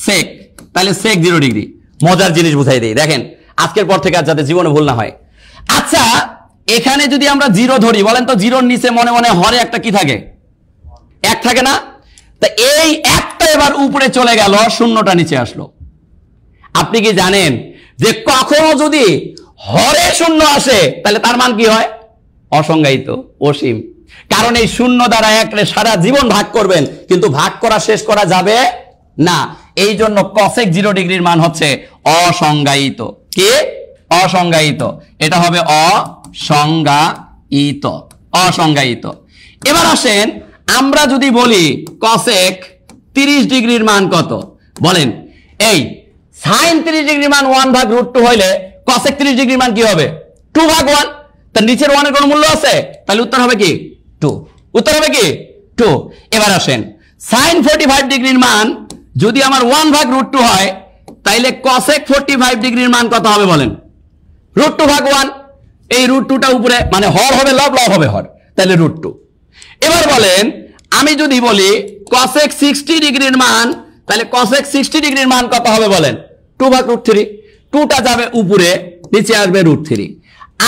সেক। তাহলে সেক 0 ডিগ্রি। মজার জিনিস বুঝাই দেই, দেখেন আজকের পর থেকে আর যাতে জীবনে ভুল না হয়। আচ্ছা এখানে যদি আমরা 0 ধরি, বলেন তো 0-র নিচে মনে মনে হরে একটা কি থাকে? 1 থাকে না? তা এই 1টা এবার উপরে চলে গেল, 0টা নিচে আসলো। আপনি কি জানেন যে কখনো যদি হরে 0 আসে তাহলে তার মান কি হয়? অসংজ্ঞায়িত, অসীম। কারণ এই 0 দ্বারা 1 রে সারা জীবন ভাগ করবেন, কিন্তু ভাগ করা শেষ করা যাবে না। এই জন্য কসেক 0 ডিগ্রির মান হচ্ছে অসংজ্ঞায়িত। কি? অসংজ্ঞায়িত। এটা হবে অসংজ্ঞায়িত, অসংজ্ঞায়িত। এবার আসেন আমরা যদি বলি কসেক 30 ডিগ্রির মান কত? বলেন এই সাইন 30 ডিগ্রির মান 1/√2 হইলে কসেক 30 ডিগ্রির মান কি হবে? 2/1। তার নিচের 1 এর কোনো মূল্য আছে, তাহলে উত্তর হবে কি 2, উত্তর হবে কি 2। এবার আসেন sin 45 ডিগ্রির মান যদি আমার 1/√2 হয়, তাইলে cosec 45 ডিগ্রির মান কত হবে বলেন? √2/1। এই √2টা উপরে মানে হর হবে লব, লব হবে হর, তাহলে √2। এবার বলেন আমি যদি বলি cosec 60 ডিগ্রির মান, তাহলে cosec 60 ডিগ্রির মান কত হবে বলেন? 2/√3। 2টা যাবে উপরে, নিচে আসবে √3।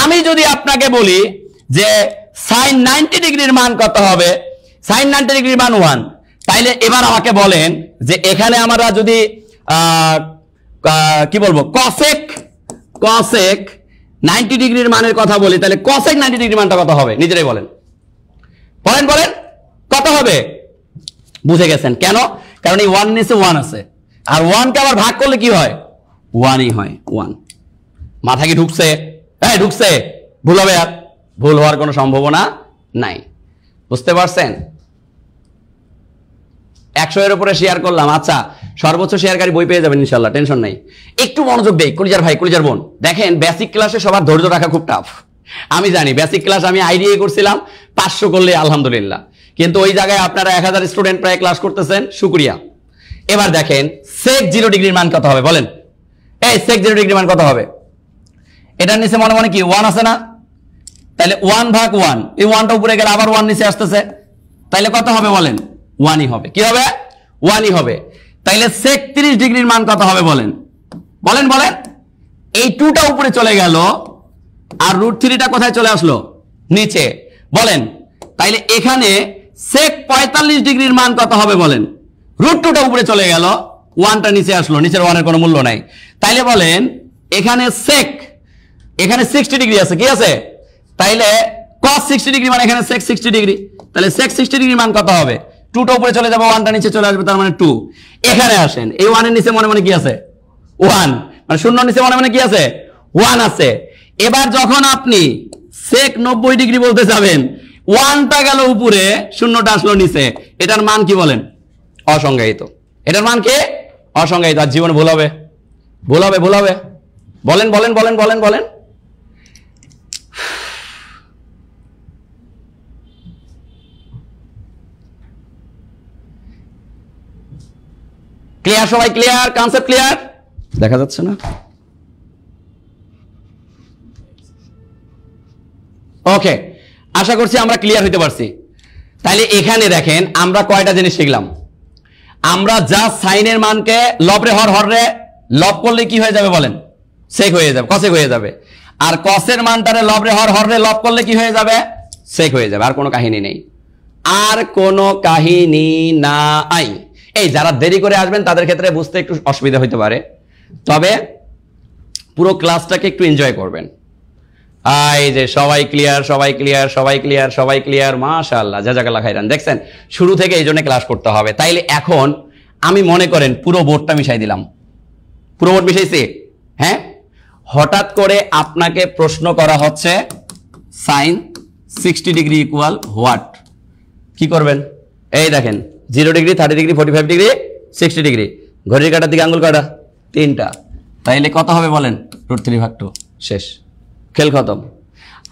আমি যদি আপনাকে বলি যে sin 90 ডিগ্রির মান কত হবে, sin 90 ডিগ্রির মান 1, তাইলে এবার আমাকে বলেন যে এখানে আমরা যদি কি বলবো cosec 90 ডিগ্রির মানের কথা বলি, তাহলে cosec 90 ডিগ্রির মানটা কত হবে নিজেরাই বলেন, বলেন বলেন কত হবে? বুঝে গেছেন কেন? কারণ এই 1 নিচে 1 আছে, আর 1 কে আবার ভাগ করলে কি হয়? 1ই হয়। 1 মাথা কি ঢুকছে? হ্যাঁ ঢুকছে। ভুল হবে? আর ভুল হওয়ার কোনো সম্ভাবনা নাই। বুঝতে পারছেন? 100 এর উপরে শেয়ার করলাম। আচ্ছা, সর্বোচ্চ শেয়ারকারী বই পেয়ে যাবেন ইনশাআল্লাহ, টেনশন নাই। একটু মনোযোগ দেই কলিজার ভাই, কলিজার বোন। দেখেন বেসিক ক্লাসে সবার ধৈর্য রাখা খুব টাফ, আমি জানি। বেসিক ক্লাস আমি আইডিয়াই করছিলাম 500 করলে আলহামদুলিল্লাহ, কিন্তু ওই জায়গায় আপনারা 1000 স্টুডেন্ট প্রায় ক্লাস করতেছেন, শুকরিয়া। এবার দেখেন sec 0 ডিগ্রির মান কত হবে বলেন? এই sec 0 ডিগ্রির মান কত হবে? এটার নিচে মনে মনে কি 1 আছে না? তাহলে 1/1, এই 1টা উপরে গেলে আবার 1 নিচে আসতেছে, তাইলে কত হবে বলেন? 1ই হবে। কি হবে? 1ই হবে। তাইলে sec 30 ডিগ্রির মান কত হবে বলেন? বলেন বলেন। এই 2টা উপরে চলে গেল, আর √3টা কোথায় চলে আসলো? নিচে। বলেন তাইলে এখানে sec 45 ডিগ্রির মান কত হবে বলেন? √2টা উপরে চলে গেল, 1টা নিচে আসলো, নিচের 1 এর কোনো মূল্য নাই। তাইলে বলেন এখানে এখানে 60 ডিগ্রি আছে, কি আছে? তাইলে cos 60 ডিগ্রি মানে এখানে sec 60 ডিগ্রি, তাহলে sec 60 ডিগ্রির মান কত হবে? 2টা উপরে চলে যাবে, 1টা নিচে চলে আসবে, তার মানে 2। এখানে আসেন, এই 1 এর নিচে মনে মনে কি আছে? 1, মানে শূন্যর নিচে মনে মনে কি আছে? 1 আছে। এবার যখন আপনি sec 90 ডিগ্রি বলতে যাবেন, 1টা গেল উপরে, শূন্যটা আসলো নিচে, এটার মান কি বলেন? অসংজ্ঞায়িত। এটার মান কি? অসংজ্ঞায়িত। আর জীবনে ভুল হবে, ভুল হবে, ভুল হবে। বলেন বলেন বলেন বলেন বলেন। ক্লিয়ার সবাই? ক্লিয়ার? Concept clear? দেখা যাচ্ছে না? ওকে, আশা করছি আমরা ক্লিয়ার হইতে পারছি। তাহলে এখানে দেখেন আমরা কয়টা জিনিস শিখলাম। আমরা যা সাইনের মানকে লব রে হর রে লব করলে কি হয়ে যাবে বলেন? সেক হয়ে যাবে, কসেক হয়ে যাবে। আর কসের মানটারে লব রে হর রে লব করলে কি হয়ে যাবে? সেক হয়ে যাবে। আর কোনো কাহিনী নেই, আর কোনো কাহিনী নাই। এই যারা দেরি করে আসবেন তাদের ক্ষেত্রে বুঝতে একটু অসুবিধা হতে পারে, তবে পুরো ক্লাসটাকে একটু এনজয় করবেন। এই যে সবাই ক্লিয়ার, সবাই ক্লিয়ার, সবাই ক্লিয়ার, সবাই ক্লিয়ার, মাশাআল্লাহ, জাযাকাল্লাহ খাইরান। দেখছেন শুরু থেকে এই জন্য ক্লাস করতে হবে। তাইলে এখন আমি মনে করেন পুরো বোর্ডটা মিশাই দিলাম, পুরো বোর্ড মিশাইছি। হ্যাঁ, হঠাৎ করে আপনাকে প্রশ্ন করা হচ্ছে sin 60 ডিগ্রি ইকুয়াল হোয়াট, কি করবেন? এই দেখেন 0 ডিগ্রি, 30 ডিগ্রি, 45 ডিগ্রি, 60 ডিগ্রি। ঘড়ির কাঁটার দিকে আঙ্গুল কাটা, 3টা। তাইলে কত হবে বলেন? √3/2। শেষ, খেল খতম।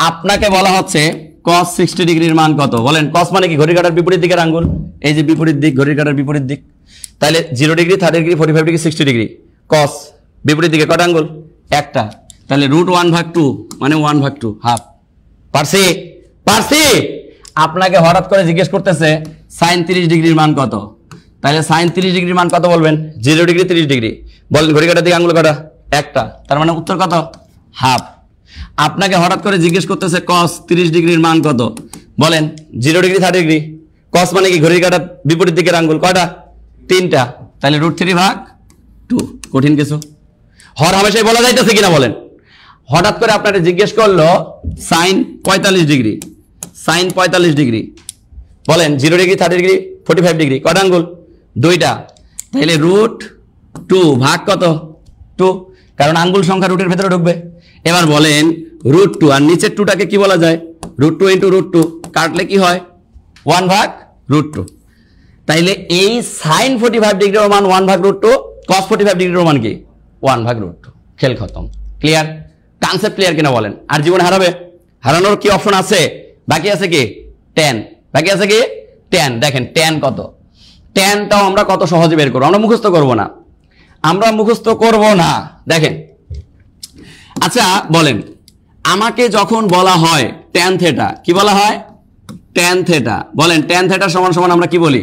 আপনাকে বলা হচ্ছে cos 60 ডিগ্রির মান কত বলেন? cos মানে কি? ঘড়ির কাঁটার বিপরীত দিকের আঙ্গুল, এই যে বিপরীত দিক, ঘড়ির কাঁটার বিপরীত দিক। তাহলে 0 degree, 30 degree, 45 degree, 60 degree, cos বিপরীত দিকে কটা আঙ্গুল? একটা। তাহলে √1/2 মানে 1/2, হাফ। পারছি? পারছি? আপনাকে হঠাৎ করে জিজ্ঞেস করতেছে sin 30 ডিগ্রির মান কত, তাহলে sin 30 ডিগ্রির মান কত বলবেন? 0 ডিগ্রি, 30 ডিগ্রি। বলেন ঘড়ি কাঁটার দিকে আঙ্গুল কাটা, একটা, তার মানে উত্তর কত? হাফ। আপনাকে হঠাৎ করে জিজ্ঞেস করতেছে cos 30 ডিগ্রির মান কত, বলেন 0 ডিগ্রি, 30 ডিগ্রি। cos মানে কি? ঘড়ির কাঁটার বিপরীত দিকের আঙ্গুল, কয়টা? 3টা। তাহলে √3/2। কঠিন কিছু? হর হামেশাই বলা যাইতেছে কিনা বলেন? হঠাৎ করে আপনাকে জিজ্ঞেস করলো sin 45 ডিগ্রি, sin 45 ডিগ্রি, বলেন 0 ডিগ্রি, 30 ডিগ্রি, 45 ডিগ্রি, কটা আঙ্গুল? 2টা। তাহলে √2 ভাগ কত? 2, কারণ আঙ্গুল সংখ্যা রুটের ভেতরে ঢুকবে। এবার বলেন √2, আর নিচের 2টাকে কি বলা যায়? √2 × √2, কাটলে কি হয়? 1/√2। তাইলে এই sin 45 ডিগ্রির মান 1/√2, cos 45 ডিগ্রির মান কি? 1/√2। খেল খতম। ক্লিয়ার? কনসেপ্ট ক্লিয়ার কিনা বলেন? আর জীবনে হারাবে? হারানোর কি অপশন আছে? বাকি আছে কি 10, বাকি আছে কি 10। দেখেন 10 কত, 10টাও আমরা কত সহজে বের করবো, আমরা মুখস্থ করব না, আমরা মুখস্থ করব না। দেখেন আচ্ছা বলেন, আমাকে যখন বলা হয় tan থিটা, কি বলা হয়? tan theta. বলেন tan থিটা সমান সমান আমরা কি বলি?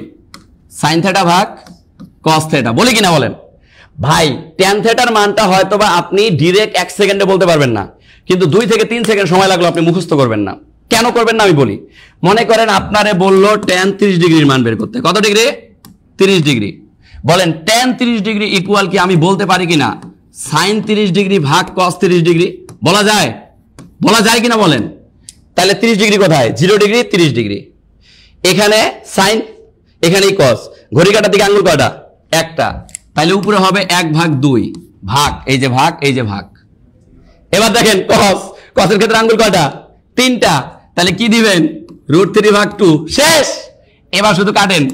sin থিটা ভাগ cos থিটা, বলি কিনা বলেন? ভাই tan থিটার মানটা হয়তো বা আপনি ডিরেক্ট 1 সেকেন্ডে বলতে পারবেন না, কিন্তু 2 থেকে 3 সেকেন্ড সময় লাগলো আপনি মুখস্থ করবেন না। কেন করবেন না আমি বলি। মনে করেন আপনারে বললো tan 30 ডিগ্রির মান বের করতে। কত ডিগ্রি? 30 ডিগ্রি। বলেন tan 30 ডিগ্রি ইকুয়াল কি আমি বলতে পারি কিনা sin 30 ডিগ্রি ভাগ cos 30 ডিগ্রি? বলা যায়? বলা যায় কিনা বলেন? তাহলে 30 ডিগ্রি কোথায়? 0 ডিগ্রি 30 ডিগ্রি, এখানে sin, এখানেই cos, ঘড়ি কাটার দিকে আঙ্গুল কয়টা? একটা, তাহলে উপরে হবে 1/2 ভাগ, এই যে ভাগ, এই যে ভাগ। এবার দেখেন cos, cos এর ক্ষেত্রে আঙ্গুল কয়টা? 3টা, তাহলে কি দিবেন? √3/2, শেষ। এবার শুধু কাটেন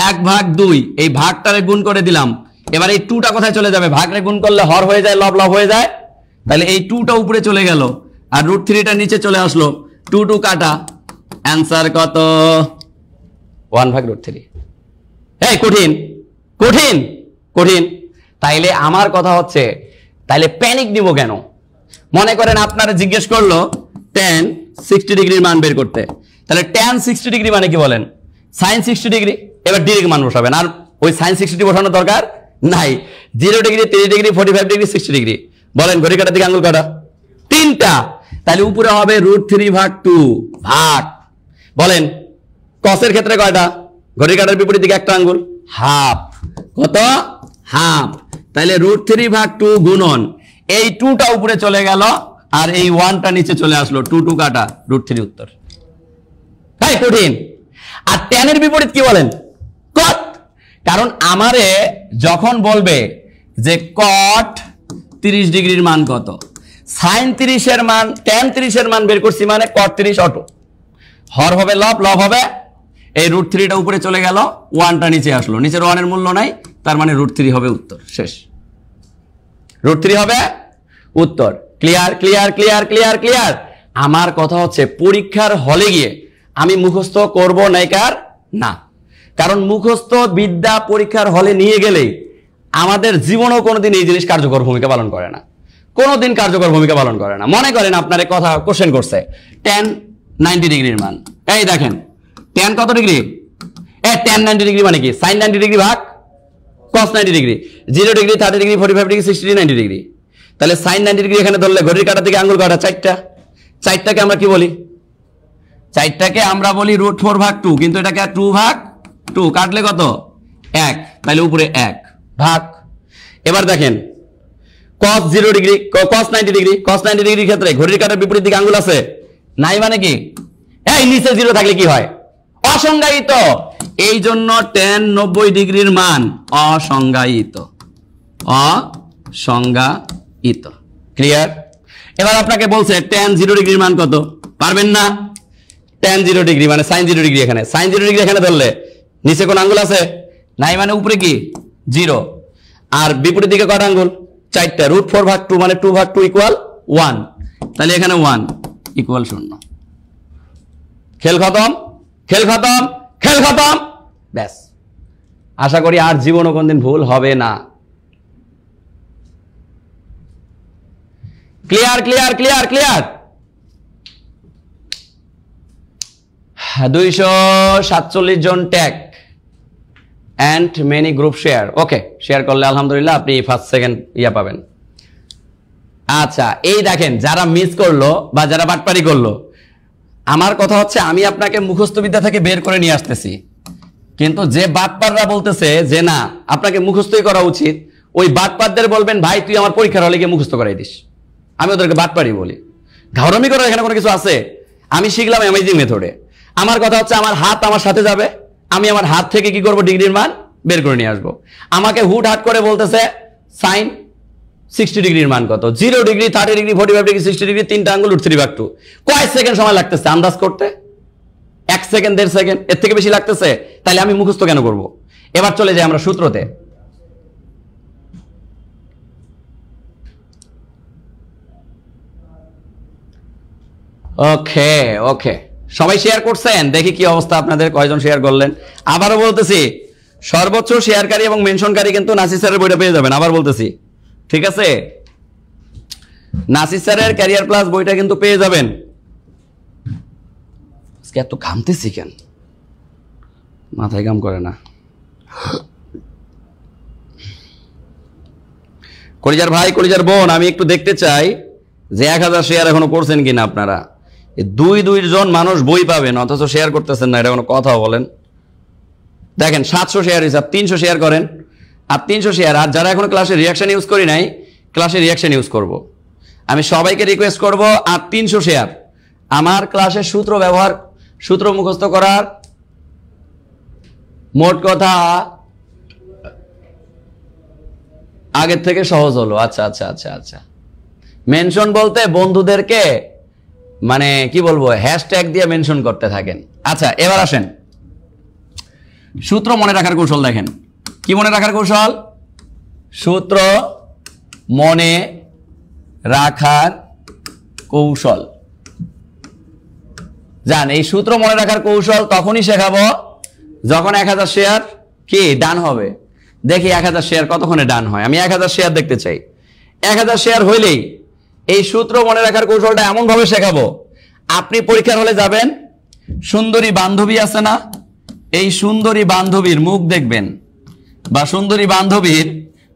1/2, এই ভাগটারে গুণ করে দিলাম। এবার এই 2টা কোথায় চলে যাবে? ভাগরে গুণ করলে হর হয়ে যায়, লব লব হয়ে যায়, তাহলে এই 2টা উপরে চলে গেল আর √3টা নিচে চলে আসলো, 2 কাটা, অ্যান্সার কত? 1/√3। এই কঠিন কঠিন কঠিন। তাইলে আমার কথা হচ্ছে, তাইলে প্যানিক দিব কেন? মনে করেন আপনারা জিজ্ঞেস করলো tan 60 ডিগ্রির মান বের করতে, তাহলে tan 60 ডিগ্রি মানে কি বলেন? sin 60 degree. এবার ডিরেক্ট মান বসাবেন, আর ওই sin 60 বসানোর দরকার নাই। 0 ডিগ্রি 30 ডিগ্রি 45 ডিগ্রি 60 ডিগ্রি। বলেন ঘড়ি কাটার দিকে আঙ্গুল কটা? 3টা, তাহলে উপরে হবে √3/2 ভাগ। বলেন cos এর ক্ষেত্রে কয়টা? ঘড়ি কাটার বিপরীত দিকে একটা আঙ্গুল, হাফ। কত? হাফ। তাহলে √3/2 গুণন এই 2টা উপরে চলে গেল আর এই 1টা নিচে চলে আসলো, 2 কাটা, √3 উত্তর। তাই কঠিন। আর tan এর বিপরীত কি বলেন? cot। কারণ আমারে যখন বলবে যে cot 30 ডিগ্রির মান কত, sin 30 এর মান, tan 30 এর মান বের করছি মানে cot 30 অটো, হর হবে লব, লব হবে, এই √3টা উপরে চলে গেল, 1টা নিচে আসলো, নিচের 1 এর মূল্য নাই, তার মানে √3 হবে উত্তর, শেষ। √3 হবে উত্তর। Clear clear clear clear clear. আমার কথা হচ্ছে পরীক্ষার হলে গিয়ে আমি মুখস্থ করব নাইকার না, কারণ মুখস্থ বিদ্যা পরীক্ষার হলে নিয়ে গেলেই আমাদের জীবনেও কোনোদিন এই জিনিস কার্যকর ভূমিকা পালন করে না, কোনোদিন কার্যকর ভূমিকা পালন করে না। মনে করেন আপনার কথা কোশ্চেন করছে tan 90 ডিগ্রির মান, এই দেখেন tan কত ডিগ্রি? tan 90 ডিগ্রি মানে কি? sin 90 ডিগ্রি ভাগ cos 90 degree, 0 degree 30 degree 45 degree 60 degree 90 degree. তাহলে sin 90 ডিগ্রি এখানে ধরলে ঘড়ির কাঁটার দিকে আঙ্গুল কয়টা? 4টা। 4টাকে আমরা কি বলি? 4টাকে আমরা বলি √4/2, কিন্তু এটাকে 2/2 কাটলে কত? 1, তাহলে উপরে 1 ভাগ। এবার দেখেন cos 0 degree, cos 90 degree, cos 90 ডিগ্রির ক্ষেত্রে ঘড়ির কাঁটার বিপরীত দিকে আঙ্গুল আছে নাই, মানে কি? এই নিচে 0 থাকলে কি হয়? অসংজ্ঞায়িত। এই জন্য tan 90 ডিগ্রির মান অসংজ্ঞায়িত, অসংজ্ঞায়িত। ক্লিয়ার? এবার আপনাকে বলছে tan 0 ডিগ্রির মান কত? পারবেন না। tan 0 ডিগ্রি মানে sin 0 ডিগ্রি, এখানে sin 0 ডিগ্রি এখানে ধরলে নিচে কোন আঙ্গুল আছে নাই, মানে উপরে কি 0, আর বিপরীত দিকে কত আঙ্গুল? 4টা। √4/2 মানে 2/2 ইকুয়াল 1, তাহলে এখানে 1 ইকুয়াল 0। খেল খতম, খেল খতম, খেল খতম, ব্যাস। আশা করি আর জীবনও কোনদিন ভুল হবে না। Clear clear clear clear. 247 জন tag and many group share. Okay, share করলে আলহামদুলিল্লাহ আপনি ফার্স্ট সেকেন্ড ইয়া পাবেন। আচ্ছা, এই দেখেন যারা মিস করলো বা যারা বাটপারি করলো, আমার কথা হচ্ছে আমি আপনাকে মুখস্থ বিদ্যা থেকে বের করে নিয়ে আসতেছি, কিন্তু যে বাটপাররা বলতেছে যে না আপনাকে মুখস্থই করা উচিত, ওই বাটপারদের বলবেন ভাই তুই আমার পরীক্ষার হলে গিয়ে মুখস্থ করাই দিস। আমি ওদেরকে বাটপারি বলি। ঘাওরামি করার এখানে কোনো কিছু আছে? আমি শিখলাম অ্যামেজিং মেথডে। আমার কথা হচ্ছে আমার হাত আমার সাথে যাবে, আমি আমার হাত থেকে কি করব? ডিগ্রির মান বের করে নিয়ে আসবো। আমাকে হুট হাট করে বলতেছে sin 60 ডিগ্রির মান কত? 0 ডিগ্রি 30 ডিগ্রি 45 ডিগ্রি 60 ডিগ্রি, 3টা আঙ্গুল √3/2। কয় সেকেন্ড সময় লাগতেছে আন্দাজ করতে? 1 সেকেন্ড 1.5 সেকেন্ড, এর থেকে বেশি লাগতেছে? তাহলে আমি মুখস্থ কেন করব? এবার চলে যাই আমরা সূত্রতে। ওকে ওকে, সবাই শেয়ার করছেন? দেখি কি অবস্থা আপনাদের, কয়জন শেয়ার করলেন। আবারও বলতেছি, সর্বোচ্চ শেয়ারকারী এবং মেনশনকারী কিন্তু নাসির স্যারের বইটা পেয়ে যাবেন। আবার বলতেছি, ঠিক আছে? নাসির স্যারের ক্যারিয়ার প্লাস বইটা কিন্তু পেয়ে যাবেন। আজকে এত ঘামতেছি কেন, মাথায় কাম করে না। কলিজার ভাই, কলিজার বোন, আমি একটু দেখতে চাই যে 1000 শেয়ার এখনো করছেন কিনা আপনারা। 2 জন মানুষ বই পাবেন অথচ শেয়ার করতেছেন না, এটা কোনো কথা বলেন? দেখেন 700 শেয়ার হিসাব, 300 শেয়ার করেন, আর 300 শেয়ার। আর যারা এখনো ক্লাসে রিয়াকশন ইউজ করি নাই, ক্লাসে রিয়াকশন ইউজ করব। আমি সবাইকে রিকোয়েস্ট করব, আর 300 শেয়ার। আমার ক্লাসের সূত্র ব্যবহার, সূত্র মুখস্থ করার মোট কথা আগের থেকে সহজ হলো। আচ্ছা আচ্ছা আচ্ছা আচ্ছা, মেনশন বলতে বন্ধুদেরকে মানে কি বলবো, হ্যাশট্যাগ দিয়ে মেনশন করতে থাকেন। আচ্ছা, এবার আসেন সূত্র মনে রাখার কৌশল। দেখেন কি মনে রাখার কৌশল, সূত্র মনে রাখার কৌশল। জান, এই সূত্র মনে রাখার কৌশল তখনই শেখাবো যখন 1000 শেয়ার কি ডান হবে। দেখি 1000 শেয়ার কতক্ষণে ডান হয়, আমি 1000 শেয়ার দেখতে চাই। 1000 শেয়ার হইলেই এই সূত্র মনে রাখার কৌশলটা এমন ভাবে শেখাবো, আপনি পরীক্ষার হলে যাবেন, সুন্দরী বান্ধবী আছে না, এই সুন্দরী বান্ধবীর মুখ দেখবেন, বা সুন্দরী বান্ধবীর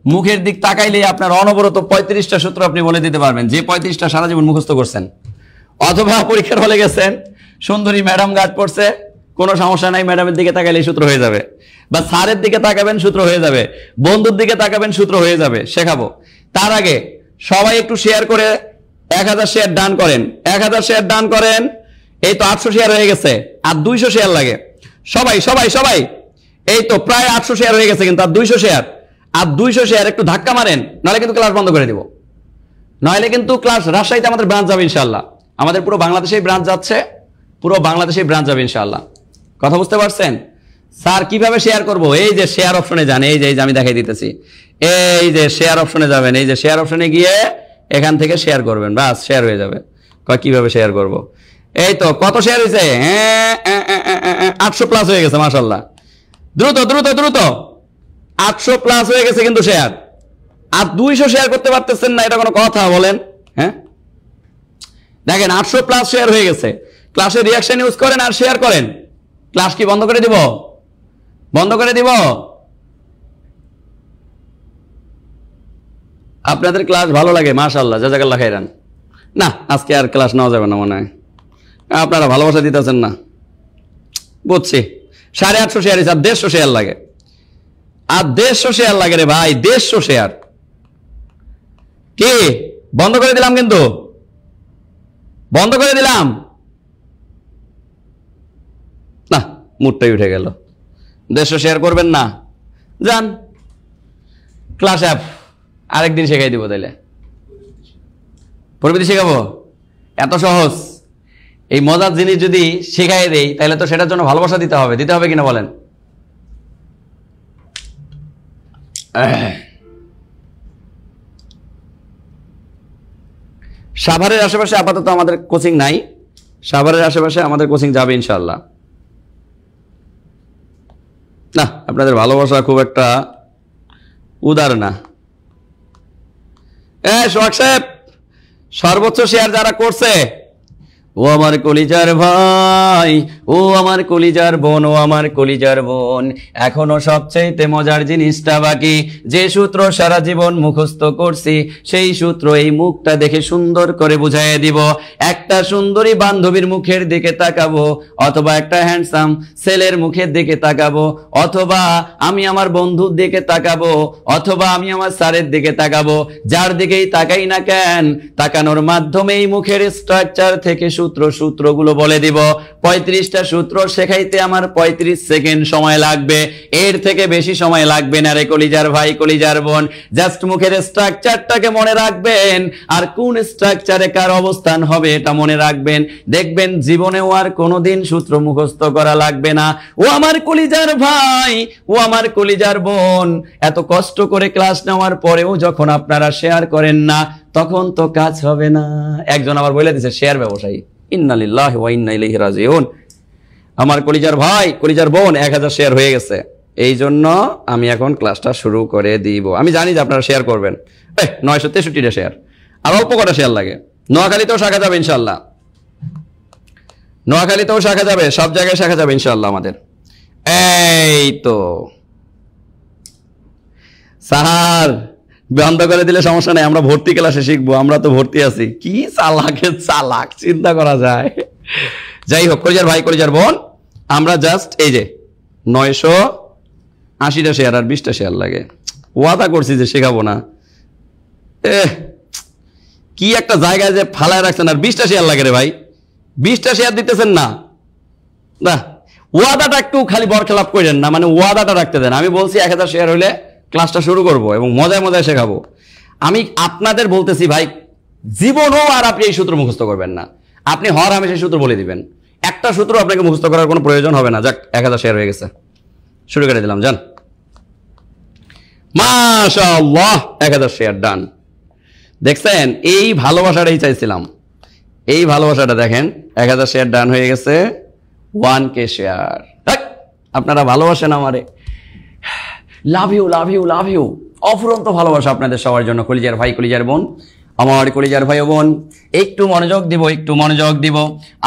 মুখের দিক তাকাইলেই আপনার অনবরত 35টা সূত্র আপনি বলে দিতে পারবেন, যে 35টা সারা জীবন মুখস্থ করছেন। অথবা পরীক্ষার হলে গেছেন, সুন্দরী ম্যাডাম গার্ড পড়ছে, কোনো সমস্যা নাই, ম্যাডামের দিকে তাকাইলে সূত্র হয়ে যাবে, বা স্যারের দিকে তাকাবেন সূত্র হয়ে যাবে, বন্ধুর দিকে তাকাবেন সূত্র হয়ে যাবে। শেখাবো। তার আগে সবাই একটু শেয়ার করে 1000 শেয়ার ডান করেন। 1000 শেয়ার ডান করেন। এই তো 800 শেয়ার হয়ে গেছে, আর 200 শেয়ার লাগে। সবাই সবাই সবাই, এই তো প্রায় 800 শেয়ার হয়ে গেছে, কিন্তু আর 200 শেয়ার, আর 200 শেয়ার একটু ধাক্কা মারেন, নাহলে কিন্তু ক্লাস বন্ধ করে দিব। নইলে কিন্তু ক্লাস, রাজশাহীতে আমাদের ব্রাঞ্চ যাবে ইনশাআল্লাহ, আমাদের পুরো বাংলাদেশেই ব্রাঞ্চ যাচ্ছে, পুরো বাংলাদেশেই ব্রাঞ্চ যাবে ইনশাআল্লাহ। কথা বুঝতে পারছেন? স্যার কিভাবে শেয়ার করব? এই যে শেয়ার অপশনে যান, এই যে আমি দেখাই দিতেছি, এই যে শেয়ার অপশনে যাবেন, এই যে শেয়ার অপশনে গিয়ে এখান থেকে শেয়ার করবেন, বাস শেয়ার হয়ে যাবে। কিভাবে শেয়ার করব? এই তো কত শেয়ার হয়েছে, 800 প্লাস হয়ে গেছে, মাশাআল্লাহ। দ্রুত দ্রুত দ্রুত 800 প্লাস হয়ে গেছে কিন্তু শেয়ার, আর 200 শেয়ার করতে পারতেছেন না, এটা কোনো কথা বলেন? হ্যাঁ, দেখেন 800 প্লাস শেয়ার হয়ে গেছে। ক্লাসে রিয়াকশন ইউজ করেন আর শেয়ার করেন। ক্লাস কি বন্ধ করে দিব? বন্ধ করে দিব? আপনাদের ক্লাস ভালো লাগে, মাশাআল্লাহ, জাযাকাল্লাহ খাইরান। না, আজকে আর ক্লাস নেওয়া যাবে না মনে হয়, আপনারা ভালোবাসা দিতেছেন না, বুঝছি। 850 শেয়ার হিসাব, 150 শেয়ার লাগে, আর 150 শেয়ার লাগে রে ভাই, 150 শেয়ার। কি বন্ধ করে দিলাম? কিন্তু বন্ধ করে দিলাম না, মুডটাই উঠে গেল। 150 শেয়ার করবেন না, যান ক্লাস অ্যাপ আরেকদিন শেখাই দিব। তাইলে পরবর্তী শেখাবো, এত সহজ। এই মজার জিনিস যদি শেখাই দেই, তাহলে তো সেটার জন্য ভালোবাসা দিতে হবে, দিতে হবে কিনা বলেন? সাভারের আশেপাশে আপাতত আমাদের কোচিং নাই, সাভারের আশেপাশে আমাদের কোচিং যাবে ইনশাআল্লাহ। না, আপনাদের ভালোবাসা খুব একটা উদার না। সোহাগ সাহেব, সর্বোচ্চ শেয়ার যারা করছে, ও আমার কলিজার ভাই, ও আমার কলিজার বোন, ও আমার কলিজার বোন, এখনো সবচেয়ে মজার জিনিসটা বাকি। যে সূত্র সারা জীবন মুখস্থ করছি, সেই সূত্র এই মুখটা দেখে সুন্দর করে বুঝাইয়া দিব। একটা সুন্দরী বান্ধবীর মুখের দিকে তাকাবো, অথবা একটা হ্যান্ডসাম ছেলের মুখের দিকে তাকাবো, অথবা আমি আমার বন্ধুর দিকে তাকাবো, অথবা আমি আমার স্যারের দিকে তাকাবো। যার দিকেই তাকাই না কেন, তাকানোর মাধ্যমে এই মুখের স্ট্রাকচার থেকে সূত্রগুলো বলে দিব। 35টা সূত্র শেখাইতে আমার 35 সেকেন্ড সময় লাগবে, এর থেকে বেশি সময় লাগবে না রে কলিজার ভাই, কলিজার বোন। জাস্ট মুখের স্ট্রাকচারটাকে মনে রাখবেন, আর কোন স্ট্রাকচারে কার অবস্থান হবে এটা মনে রাখবেন। দেখবেন জীবনেও আর কোনোদিন সূত্র মুখস্থ করা লাগবে না। ও আমার কলিজার ভাই, ও আমার কলিজার বোন, এত কষ্ট করে ক্লাস নেওয়ার পরেও যখন আপনারা শেয়ার করেন না, তখন তো কাজ হবে না। একজন আবার বলে দিছে শেয়ার ব্যবসায়ী। ইন্না লিল্লাহি ওয়া ইন্না ইলাইহি রাজিউন। আমার কলিজার ভাই কলিজার বোন 1000 শেয়ার হয়ে গেছে, এই জন্য আমি এখন ক্লাসটা শুরু করে দিব। আমি জানি যে আপনারা শেয়ার করবেন। 963টা শেয়ার, আর অল্প কটা শেয়ার লাগে। নোয়াখালীতেও শাখা যাবে ইনশাল্লাহ, নোয়াখালীতেও শাখা যাবে, সব জায়গায় শাখা যাবে ইনশাল্লাহ আমাদের। এই তো স্যার বন্ধ করে দিলে সমস্যা নেই, আমরা ভর্তি ক্লাসে শিখবো, আমরা তো ভর্তি আছি। কি চালাকের চালাক, চিন্তা করা যায়। যাই হোক কলিজার ভাই কলিজার বোন, আমরা জাস্ট এই যে 980টা শেয়ার আর 20টা শেয়ার লাগে, ওয়াদা করছি যে শেখাবো না। কি একটা জায়গায় যে ফালায় রাখছেন, আর 20টা শেয়ার লাগে রে ভাই, 20টা শেয়ার দিতেছেন না। না ওয়াদাটা একটু খালি বরখেলাপ করেন না, মানে ওয়াদাটা রাখতে দেন। আমি বলছি 1000 শেয়ার হলে ক্লাসটা শুরু করব এবং মজায় মজায় শেখাবো। আমি আপনাদের বলতেছি ভাই, জীবনও আর আপনি এই সূত্র মুখস্থ করবেন না, আপনি হর হামেশা সূত্র বলে দিবেন। একটা সূত্র আপনাকে মুখস্থ করার কোনো প্রয়োজন হবে না। যাক 1000 শেয়ার হয়ে গেছে, শুরু করে দিলাম। যান, মাশাআল্লাহ 1000 শেয়ার ডান। দেখছেন, এই ভালোবাসাটাই চাইছিলাম, এই ভালোবাসাটা দেখেন। 1000 শেয়ার ডান হয়ে গেছে, 1K শেয়ার। আপনারা ভালোবাসেন আমারে, love you love you love you. অফুরন্ত ভালোবাসা আপনাদের সবার জন্য কলিজার ভাই কলিজার বোন, আমার কলিজার ভাই ও বোন। একটু মনোযোগ দিব, একটু মনোযোগ দিব।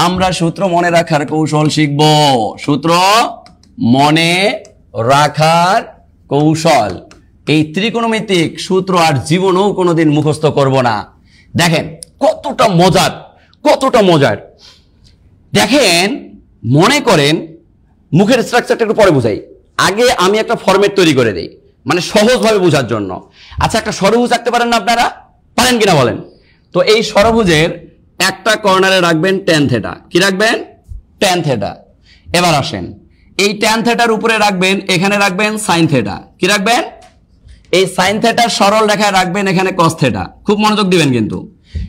আমরা সূত্র মনে রাখার কৌশল শিখব, সূত্র মনে রাখার কৌশল। এই ত্রিকোণমিতিক সূত্র আর জীবনেও কোনোদিন মুখস্থ করব না। দেখেন কতটা মজার, কতটা মজার। দেখেন, মনে করেন মুখের স্ট্রাকচারটা একটু পরে বুঝাই, আগে আমি একটা ফরম্যাট তৈরি করে দিই, মানে সহজভাবে বোঝার জন্য। আচ্ছা, একটা ষড়ভুজ আঁকতে পারেন না আপনারা? পারেন কিনা বলেন তো? এই ষড়ভুজের একটা কর্নারে রাখবেন tan থিটা। কি রাখবেন? tan theta. এবার আসেন, এই tan থিটার উপরে রাখবেন, এখানে রাখবেন sin থিটা। কি রাখবেন? এই sin থিটার সরল রেখায় রাখবেন এখানে cos থিটা। খুব মনোযোগ দিবেন কিন্তু।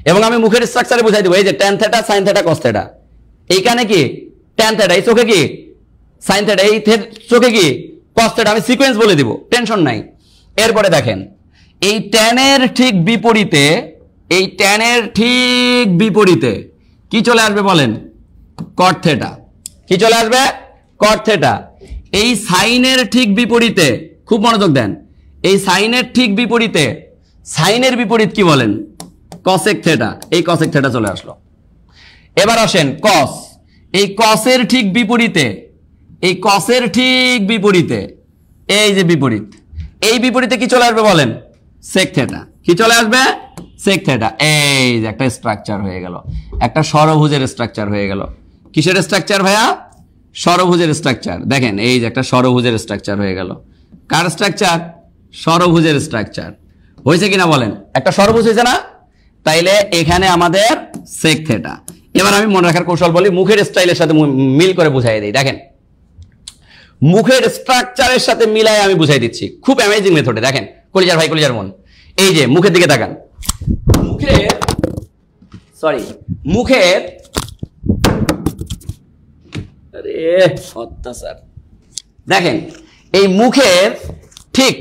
এবং আমি মুখের স্ট্রাকচারে বুঝাই দেব, এই যে tan theta sin theta cos theta, এইখানে কি tan থিটা, এই চোখে কি sin থিটা, এই চোখে কি cos থিটা। আমি সিকোয়েন্স বলে দিব, টেনশন নাই। এরপরে দেখেন, এই ট্যানের ঠিক বিপরীতে, এই ট্যানের ঠিক বিপরীতে কি চলে আসবে বলেন? cot theta. কি চলে আসবে? cot theta. এই সাইনের ঠিক বিপরীতে, খুব মনোযোগ দেন, এই সাইনের ঠিক বিপরীতে, সাইনের বিপরীত কি বলেন? cosec theta. এই cosec থিটা চলে আসলো। এবার আসেন cos, এই cosের ঠিক বিপরীতে, এই cosের ঠিক বিপরীতে, এই যে বিপরীত, এই বিপরীতে কি চলে আসবে বলেন? sec theta. কি চলে আসবে? sec theta. এই যে একটা স্ট্রাকচার হয়ে গেল, একটা ষড়ভুজের স্ট্রাকচার হয়ে গেল। কিসের স্ট্রাকচার ভাইয়া? ষড়ভুজের স্ট্রাকচার। দেখেন, এই যে একটা ষড়ভুজের স্ট্রাকচার হয়ে গেল। কার স্ট্রাকচার? ষড়ভুজের স্ট্রাকচার। হয়েছে কিনা বলেন? একটা ষড়ভুজ হয়েছে না? তাইলে এখানে আমাদের sec থিটা। এবার আমি মনে রাখার কৌশল বলি, মুখের স্টাইলের সাথে মিল করে বুঝাই দিই। দেখেন, মুখের স্ট্রাকচারের সাথে মিলাই আমি বুঝাই দিচ্ছি, খুব অ্যামেজিং মেথডে। দেখেন কলিজার ভাই কলিজার মন, এই যে মুখের দিকে তাকান, মুখের আরে অত্যাচার। দেখেন, এই মুখের ঠিক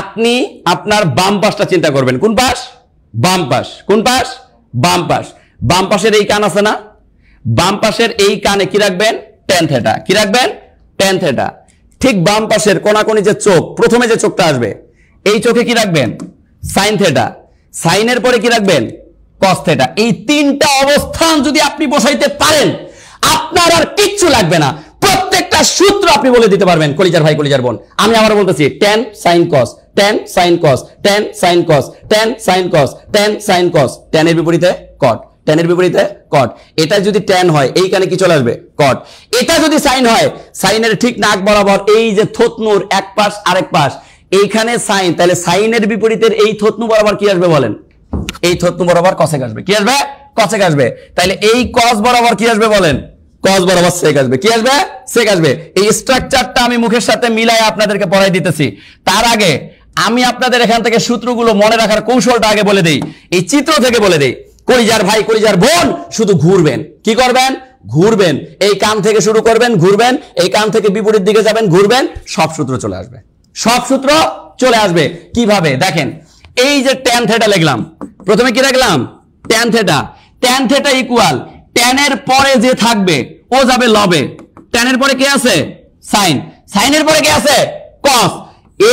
আপনি আপনার বাম পাশটা চিন্তা করবেন। কোন পাশ? বাম পাশ। কোন পাশ? বাম পাশ। বাম পাশের এই কান আছে না, বাম পাশের এই কানে কি রাখবেন? tan theta. কি রাখবেন? tan theta. ঠিক বাম পাশের কোনাকুনি যে চোখ, প্রথমে যে চোখটা আসবে, এই চোখে কি রাখবেন? sin theta. সাইনের পরে কি রাখবেন? cos theta. এই তিনটা অবস্থান যদি আপনি বসাইতে পারেন, আপনার আর কিচ্ছু লাগবে না, প্রত্যেকটা সূত্র আপনি বলে দিতে পারবেন কলিজার ভাই কলিজার বোন। আমি আবার বলতেছি, tan sin cos, tan sin cos, tan sin cos, tan sin cos, tan sin cos, tan এর বিপরীতে cot, tan এর বিপরীতে cot। এটা যদি tan হয়, এইখানে কি চলে আসবে? cot। এটা যদি sin হয়, সাইনের ঠিক নাক বরাবর এই যে থতনুর এক পাশ আরেক পাশ, এইখানে sin, তাহলে সাইনের বিপরীতের এই থতনু বরাবর কি আসবে বলেন? এই থতনু বরাবর cosec আসবে। কি আসবে? cosec আসবে। তাহলে এই cos বরাবর কি আসবে বলেন? cos বরাবর sec আসবে। কি আসবে? sec আসবে। এই স্ট্রাকচারটা আমি মুখের সাথে মিলাই আপনাদেরকে পড়াই দিতেছি। তার আগে আমি আপনাদের এখান থেকে সূত্রগুলো মনে রাখার কৌশলটা আগে বলে দেই, এই চিত্র থেকে বলে দেই। কলিজার ভাই কলিজার বোন, শুধু ঘুরবেন। কি করবেন? ঘুরবেন। এই কান থেকে শুরু করবেন, ঘুরবেন, এই কান থেকে বিপরীত দিকে যাবেন, ঘুরবেন, সব সূত্র চলে আসবে। সব সূত্র চলে আসবে। কিভাবে? দেখেন, এই যে tan থিটা লিখলাম, প্রথমে কি রাখলাম? tan theta. tan theta equal tan tan এর পরে যে থাকবে ও যাবে লবে, tan এর পরে কে আছে sin, sin এর পরে কে আছে cos,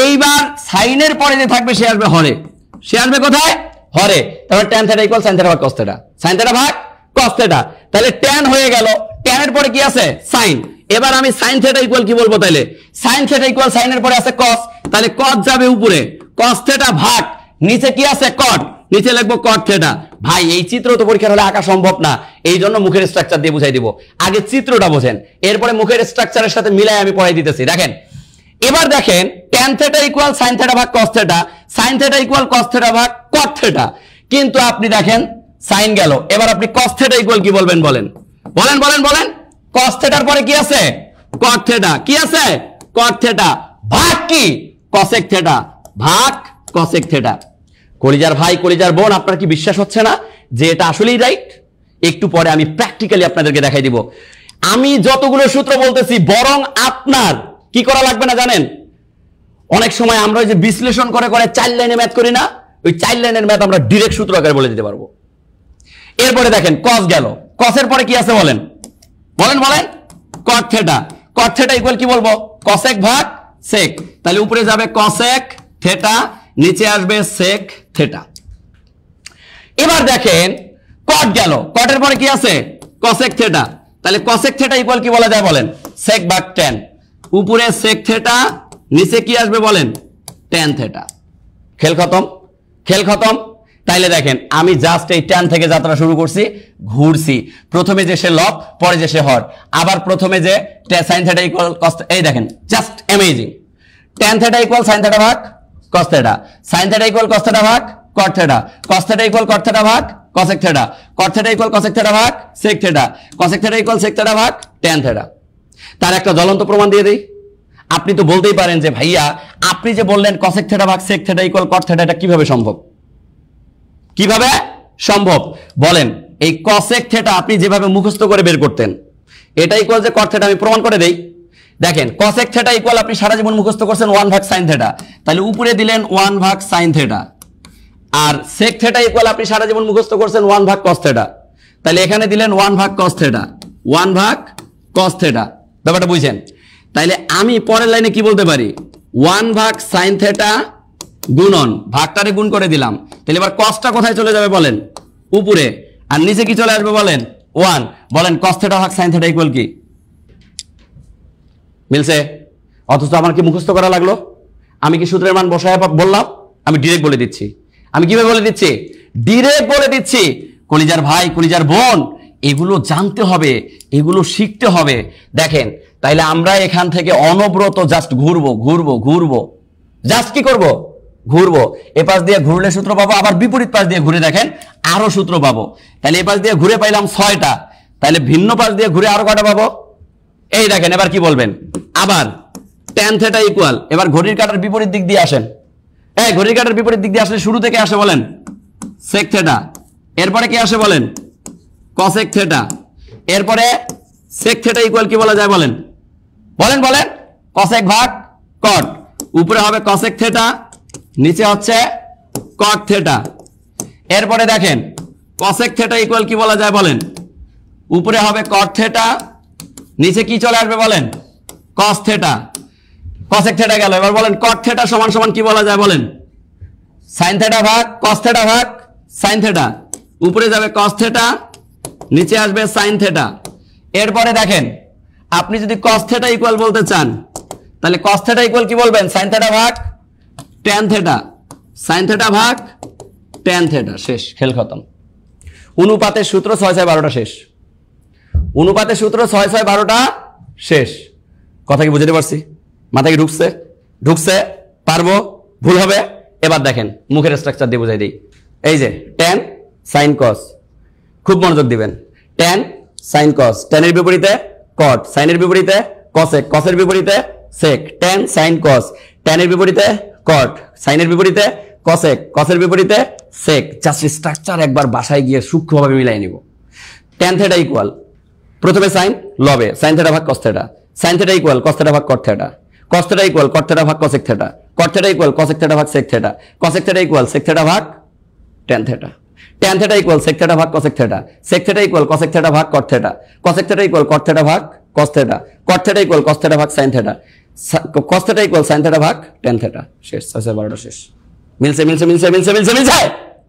এইবার sin এর পরে যে থাকবে সে আসবে হরে, সে আসবে কোথায় হরে, তাহলে tan θ = sin θ ভাগ cos θ, sin θ ভাগ cos θ, তাহলে tan হয়ে গেল, tan এর পরে কি আছে sin, এবার আমি sin θ = কি বলবো, তাহলে sin θ = sin এর পরে আছে cos, তাহলে cos যাবে উপরে, cos θ ভাগ নিচে কি আছে cot, নিচে লিখবো cot θ। ভাই এই চিত্র তো পরীক্ষার হলে আঁকা সম্ভব না, এই জন্য মুখের স্ট্রাকচার দিয়ে বুঝাই দিব, আগে চিত্রটা বোঝেন, এরপরে মুখের স্ট্রাকচারের সাথে মিলাই আমি পড়াই দিতেছি। দেখেন এবার দেখেন tan θ = sin θ ভাগ cos θ, sin θ = cos θ ভাগ cot θ, কিন্তু আপনি দেখেন sin গেল, এবার আপনি cos θ = কি বলবেন বলেন, বলেন বলেন বলেন, cos θ এর পরে কি আছে cot θ, কি আছে cot θ ভাগ কি cosec θ ভাগ cosec θ। কলিজার ভাই কলিজার বোন, আপনার কি বিশ্বাস হচ্ছে না যে এটা আসলেই রাইট? একটু পরে আমি প্র্যাকটিক্যালি আপনাদেরকে দেখাই দিব। আমি যতগুলো সূত্র বলতেছি বরং আপনার কি করা লাগবে না জানেন, অনেক সময় আমরা ওই যে বিশ্লেষণ করে করে 4 লাইনে ম্যাথ করি না, ওই 4 লাইনের ম্যাথ আমরা ডাইরেক্ট সূত্র আকারে বলে দিতে পারবো। এরপরে দেখেন cos গেল, cos এর পরে কি আছে বলেন, বলেন বলেন cot θ, cot θ = কি বলবো cosec ভাগ sec, তাহলে উপরে যাবে cosec θ, নিচে আসবে sec θ। এবার দেখেন cot গেল, cot এর পরে কি আছে cosec θ, তাহলে cosec θ = কি বলা যায় বলেন sec ভাগ tan, উপরে sec θ, নিচে কি আসবে বলেন tan θ। খেল খতম, খেল খতম। তাইলে দেখেন আমি জাস্ট এই tan থেকে যাত্রা শুরু করছি, ঘুরছি, প্রথমে যে সে লব, পরে যে সে হর, আবার প্রথমে যে sin θ = cos, এই দেখেন জাস্ট অ্যামেজিং, tan θ = sin θ ভাগ cos θ, sin θ = cos θ ভাগ cot θ, cos θ = cot θ ভাগ cosec θ, cot θ = cosec θ ভাগ sec θ, cosec θ = sec θ ভাগ tan θ। তার একটা জ্বলন্ত প্রমাণ দিয়ে দেই। আপনি তো বলতেই পারেন যে ভাইয়া আপনি যে বললেন cosec θ ভাগ sec θ = cot θ, এটা কিভাবে সম্ভব, কিভাবে সম্ভব বলেন? এই cosec θ আপনি যেভাবে মুখস্থ করে বের করতেন এটা ইকুয়াল যে cot θ, আমি প্রমাণ করে দেই। দেখেন cosec θ = আপনি সারা জীবন মুখস্থ করছেন 1 ভাগ sin θ, তাহলে উপরে দিলেন 1 ভাগ sin θ, আর sec θ = আপনি সারা জীবন মুখস্থ করছেন 1 ভাগ cos θ, তাহলে এখানে দিলেন 1 ভাগ cos θ, 1 ভাগ cos θ। ব্যাপারটা বুঝছেন? তাইলে আমি পরের লাইনে কি বলতে পারি 1 ভাগ sin θ গুণন, ভাগটারে গুণ করে দিলাম, তাহলে এবার cosটা কোথায় চলে যাবে বলেন উপরে, আর নিচে কি চলে আসবে বলেন 1, বলেন cos θ ভাগ sin θ = কি? মিলছে? অথচ আমার কি মুখস্থ করা লাগলো? আমি কি সূত্রের মান বসায় বললাম? আমি ডাইরেক্ট বলে দিচ্ছি। আমি কিভাবে বলে দিচ্ছি? ডাইরেক্ট বলে দিচ্ছি। কলিজার ভাই কলিজার বোন, এগুলো জানতে হবে, এগুলো শিখতে হবে। দেখেন তাইলে আমরা এখান থেকে অনবরত জাস্ট ঘুরবো ঘুরবো ঘুরবো, জাস্ট কি করব ঘুরবো। এ পাশ দিয়ে ঘুরলে সূত্র পাবো, আবার বিপরীত পাশ দিয়ে ঘুরে দেখেন আরো সূত্র পাবো। তাহলে এ পাশ দিয়ে ঘুরে পাইলাম 6টা, তাহলে ভিন্ন পাশ দিয়ে ঘুরে আরো কয়টা পাবো? এই দেখেন এবার কি বলবেন, আবার tan θ ইকুয়াল, এবার ঘড়ির কাঁটার বিপরীত দিক দিয়ে আসেন। এই ঘড়ির কাঁটার বিপরীত দিক দিয়ে আসলে শুরু থেকে আসে বলেন sec θ, এরপরে কি আসে বলেন cosec θ, এরপরে sec θ ইকুয়াল কি বলা যায় বলেন, বলেন বলেন cosec ভাগ cot, উপরে হবে cosec θ, নিচে হচ্ছে cot θ। এরপরে দেখেন cosec θ ইকুয়াল কি বলা যায় বলেন, উপরে হবে cot θ, নিচে কি চলে আসবে বলেন cos θ, cosec θ গেল। এবার বলেন cot θ সমান সমান কি বলা যায় বলেন sin θ ভাগ cos θ ভাগ sin θ, উপরে যাবে cos θ, নিচে আসবে sin θ। এরপরে দেখেন আপনি যদি cos θ ইকুয়াল বলতে চান তাহলে cos θ ইকুয়াল কি বলবেন sin θ ভাগ tan θ, sin θ ভাগ tan θ। শেষ, খেল খতম। অনুপাতের সূত্র 6/6/12টা শেষ, অনুপাতের সূত্র 6/6/12টা শেষ। কথা কি বুঝতে পারছি? মাথায় কি ঢুকছে? ঢুকছে? পারবো? ভুল হবে? এবার দেখেন মুখের স্ট্রাকচার দিয়ে বুঝাই দিই। এই যে tan sin cos, খুব মনোযোগ দিবেন। tan sin cos, tan এর বিপরীতে cot, sin এর বিপরীতে cosec, cos এর বিপরীতে sec, tan sin cos, tan এর বিপরীতে cot, sin এর বিপরীতে cosec, cos এর বিপরীতে sec। জাস্ট স্ট্রাকচার একবার বাসায় গিয়ে সূক্ষ্মভাবে মিলাই নিব। tan θ ইকুয়াল প্রথমে sin লবে sin θ ভাগ cos θ, sin θ ইকুয়াল cos θ ভাগ cot θ, cos θ ইকুয়াল cot θ ভাগ cosec θ, cot θ ইকুয়াল cosec θ ভাগ sec θ, cosec θ ইকুয়াল sec θ ভাগ tan θ। tan theta equal sec theta ভাগ cosec theta, sec theta equal cosec theta ভাগ cot theta, cosec theta equal cot theta ভাগ cos theta, cot theta equal cos theta ভাগ sin theta, cos theta equal sin theta ভাগ tan theta। শেষ, আছে 12টা শেষ। মিলছে মিলছে মিলছে মিলছে মিলছে মিলছে,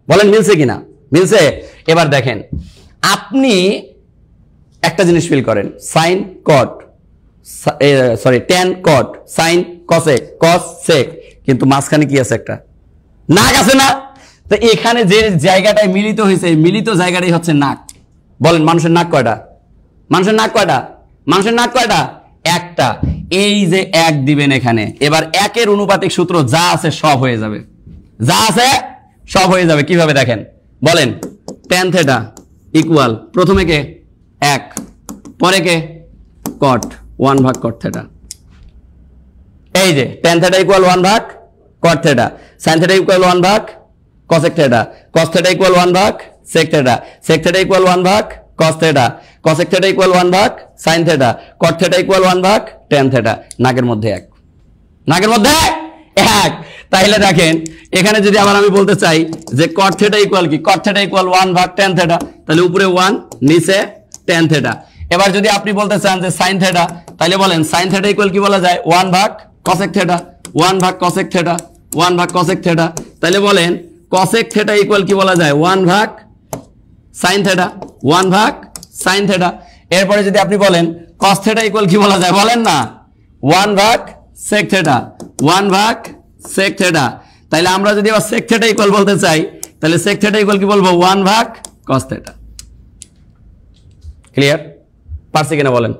বলেন মিলছে কিনা? মিলছে। এবার দেখেন আপনি একটা জিনিস ফিল করেন, sin cot sorry tan cot sin cosec cos sec, কিন্তু মাঝখানে কি আছে? একটা নাক আছে না? তো এখানে যে জায়গাটায় মিলিত হয়েছে, মিলিত জায়গাটাই হচ্ছে নাক। বলেন মানুষের নাক কয়টা? মানুষের নাক কয়টা? মানুষের নাক কয়টা? একটা। এই যে এক দিবেন এখানে, এবার একের অনুপাতিক সূত্র যা আছে সব হয়ে যাবে, যা আছে সব হয়ে যাবে। কিভাবে দেখেন বলেন, tan theta ইকুয়াল প্রথমে কে 1, পরে কে cot 1 ভাগ cot theta। এই যে tan theta ইকুয়াল 1 ভাগ cot theta, sin theta equal 1 ভাগ cosec theta, cos theta equal 1 ভাগ sec theta, sec theta equal 1 ভাগ cos theta, cosec theta equal 1 ভাগ sin theta, cot theta equal 1 ভাগ tan theta। নাকের মধ্যে 1, নাকের মধ্যে 1। তাইলে দেখেন এখানে যদি আবার আমি বলতে চাই যে cot theta ইকুয়াল কি, cot theta ইকুয়াল 1 ভাগ tan theta, তাহলে উপরে 1 নিচে tan theta। এবার যদি আপনি বলতে চান যে sin theta, তাহলে বলেন sin theta ইকুয়াল কি বলা যায়? 1 ভাগ cosec theta, 1 ভাগ cosec theta, 1 ভাগ cosec theta। তাহলে বলেন cosec theta ইকুয়াল কি বলা যায়? 1 ভাগ sin theta, 1 ভাগ sin theta। এরপরে যদি আপনি বলেন cos theta ইকুয়াল কি বলা যায়? বলেন না, 1 ভাগ sec theta, 1 ভাগ sec theta। তাহলে আমরা যদি আবার sec theta ইকুয়াল বলতে চাই, তাহলে sec theta ইকুয়াল কি বলবো? 1 ভাগ cos theta। ক্লিয়ার? পারছি কিনা বলেন?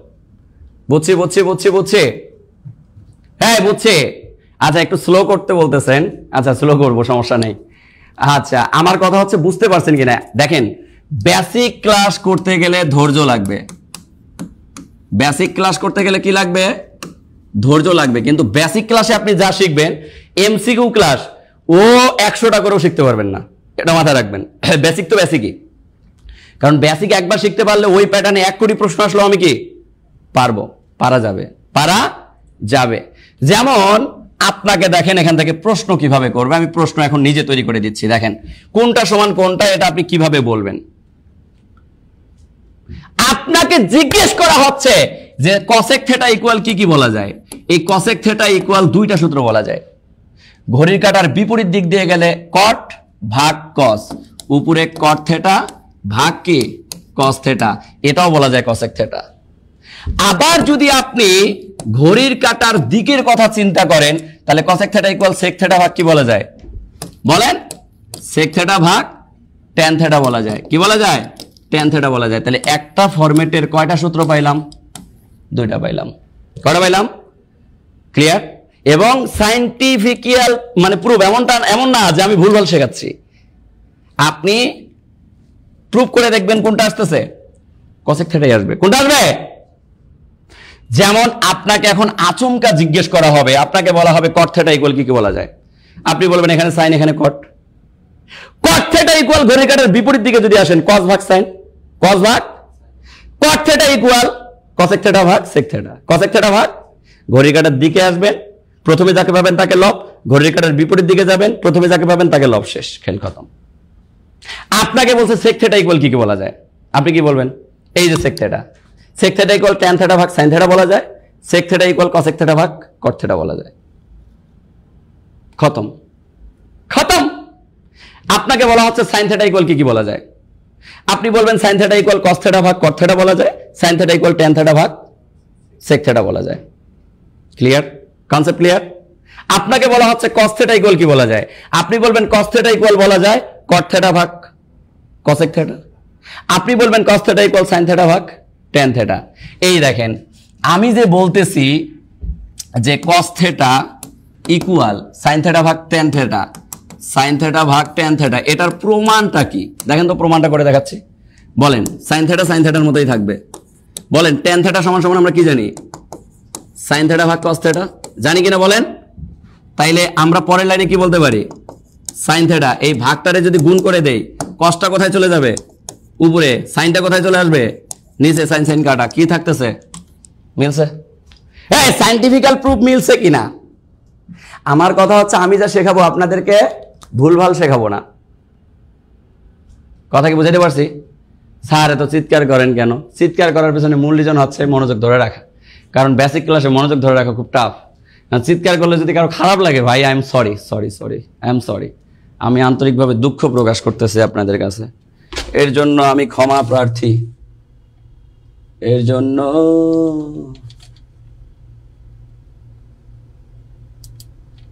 বুঝছি বুঝছি বুঝছি বুঝছি, হ্যাঁ বুঝছি। আচ্ছা একটু স্লো করতে বলতেছেন, আচ্ছা স্লো করবো, সমস্যা নেই। আচ্ছা আমার কথা হচ্ছে বুঝতে পারছেন কিনা? দেখেন বেসিক ক্লাস করতে গেলে ধৈর্য লাগবে, বেসিক ক্লাস করতে গেলে কি লাগবে? ধৈর্য লাগবে। কিন্তু বেসিক ক্লাসে আপনি যা শিখবেন, এমসিকিউ ক্লাস ও 100টা করেও শিখতে পারবেন না, এটা মাথায় রাখবেন। বেসিক তো বেসিকই, কারণ বেসিক একবার শিখতে পারলে ওই প্যাটার্নে 1 কোটি প্রশ্ন আসলো আমি কি পারবো, পারা যাবে, পারা যাবে। যেমন আপনাকে দেখেন এখান থেকে প্রশ্ন কিভাবে করবে, আমি প্রশ্ন এখন নিজে তৈরি করে দিচ্ছি। দেখেন কোনটা সমান কোনটা, এটা আপনি কিভাবে বলবেন। আপনাকে জিজ্ঞেস করা হচ্ছে যে cosec theta ইকুয়াল কি কি বলা যায়? এই cosec theta ইকুয়াল 2টা সূত্র বলা যায়। ঘড়ির কাঁটার বিপরীত দিক দিয়ে গেলে cot ভাগ cos, উপরে cot theta ভাগ কি cos theta, এটাও বলা যায় cosec theta। আবার যদি আপনি ঘড়ির কাঁটার দিকের কথা চিন্তা করেন, তাহলে cosec theta equal sec theta ভাগ কি বলা যায়? বলেন sec theta ভাগ tan theta বলা যায়। কি বলা যায়? tan theta বলা যায়। তাহলে একটা ফরম্যাটের কয়টা সূত্র পাইলাম? 2টা পাইলাম। কয়টা পাইলাম? ক্লিয়ার? এবং সায়েন্টিফিক্যাল মানে প্রুফ, এমন না যে আমি ভুলভাল শেখাচ্ছি, আপনি প্রুফ করে দেখবেন কোনটা আসতেছে, cosec theta আসবে। কোনটা আসবে? যেমন আপনাকে এখন আচমকা জিজ্ঞেস করা হবে, আপনাকে বলা হবে cot theta ইকুয়াল কি কি বলা যায়? আপনি বলবেন এখানে sin, এখানে cot। cot theta ইকুয়াল ঘড়ির কাঁটার বিপরীত দিকে যদি আসেন, cos ভাগ sin, cos ভাগ cot theta equal cosec theta ভাগ sec theta, cosec theta ভাগ ঘড়ির কাঁটার দিকে আসবেন, প্রথমে যাকে পাবেন তাকে লব, ঘড়ির কাঁটার বিপরীত দিকে যাবেন, প্রথমে যাকে পাবেন তাকে লব, শেষ, খেল খতম। আপনাকে বলছে sec theta ইকুয়াল কি কি বলা যায়, আপনি কি বলবেন? এই যে sec theta, sec theta equal tan theta ভাগ sin theta বলা যায়, sec theta equal cosec theta ভাগ cot theta বলা যায়। খতম, খতম। আপনাকে বলা হচ্ছে sin theta ইকুয়াল কি কি বলা যায়, আপনি বলবেন sin theta equal cos theta ভাগ cot theta বলা যায়, sin theta equal tan theta ভাগ sec theta বলা যায়। ক্লিয়ার? Concept clear? আপনাকে বলা হচ্ছে cos theta ইকুয়াল কি বলা যায়, আপনি বলবেন cos theta ইকুয়াল বলা যায় cot theta ভাগ cosec theta, আপনি বলবেন cos theta equal sin theta ভাগ tan theta। এই দেখেন আমি যে বলতেছি যে cos theta equal sin theta ভাগ tan theta, sin theta ভাগ tan theta, এটার প্রমাণটা কি দেখেন তো, প্রমাণটা করে দেখাচ্ছি। বলেন sin theta sin theta এর মতোই থাকবে। বলেন tan theta সমান সমান আমরা কি জানি? sin theta ভাগ cos theta, জানি কিনা বলেন? তাইলে আমরা পরের লাইনে কি বলতে পারি? sin theta এই ভাগটারে যদি গুণ করে দেই, cosটা কোথায় চলে যাবে? উপরে, সাইনটা কোথায় চলে আসবে? নিচে। sin sin কাটা, কি থাকতেছে? মিলছে? হ্যাঁ, সায়েন্টিফিক্যাল প্রুফ মিলছে কিনা? আমার কথা হচ্ছে আমি যা শেখাবো আপনাদেরকে ভুলভাল শেখাবো না, কথা কি বুঝাতে পারছি? স্যার এত চিৎকার করেন কেন? চিৎকার করার পেছনে মূল রিজন হচ্ছে মনোযোগ ধরে রাখা। কারণ বেসিক ক্লাসে মনোযোগ ধরে রাখা খুব টাফ। চিৎকার করলে যদি কারো খারাপ লাগে, ভাই আই এম সরি, আমি আন্তরিকভাবে দুঃখ প্রকাশ করতেছি আপনাদের কাছে। এর জন্য আমি ক্ষমা প্রার্থী। এর জন্য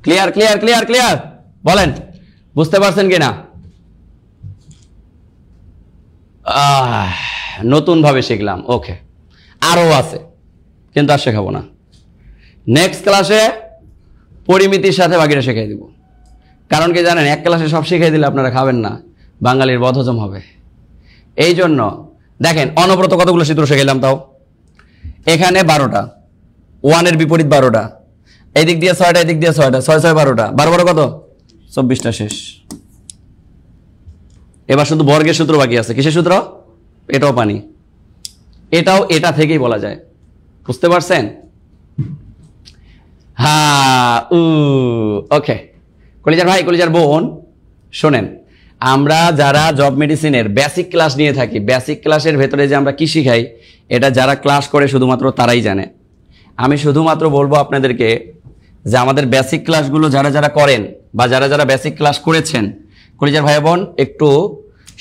ক্লিয়ার বলেন, বুঝতে পারছেন কিনা? নতুন ভাবে শিখলাম, ওকে, আরো আছে কিন্তু আর শেখাবো না। নেক্সট ক্লাসে পরিমিতির সাথে বাকিটা শেখাই দিব। কারণ কি জানেন, এক ক্লাসে সব শিখাই দিলে আপনারা খাবেন না, বাঙালির বদহজম হবে। এই জন্য দেখেন অনবরত কতগুলো সূত্র শেখাইলাম, তাও এখানে 12টা, 1-এর বিপরীত 12টা, এদিক দিয়ে 6টা, এদিক দিয়ে 6টা, 6 6 12টা, 12 কত? 24টা শেষ। এবার শুধু বর্গের সূত্র বাকি আছে। কিসের সূত্র? এটাও পানি, এটাও এটা থেকেই বলা যায়। বুঝতে পারছেন? হ্যাঁ, ওকে। কলিজার ভাই, কলিজার বোন, শোনেন, আমরা যারা জব মেডিসিনের বেসিক ক্লাস নিয়ে থাকি, বেসিক ক্লাসের ভেতরে যে আমরা কি শিখাই, এটা যারা ক্লাস করে শুধুমাত্র তারাই জানে। আমি শুধুমাত্র বলবো আপনাদেরকে যে আমাদের বেসিক ক্লাসগুলো যারা যারা করেন বা যারা যারা বেসিক ক্লাস করেছেন, কলিজার ভাই বোন, একটু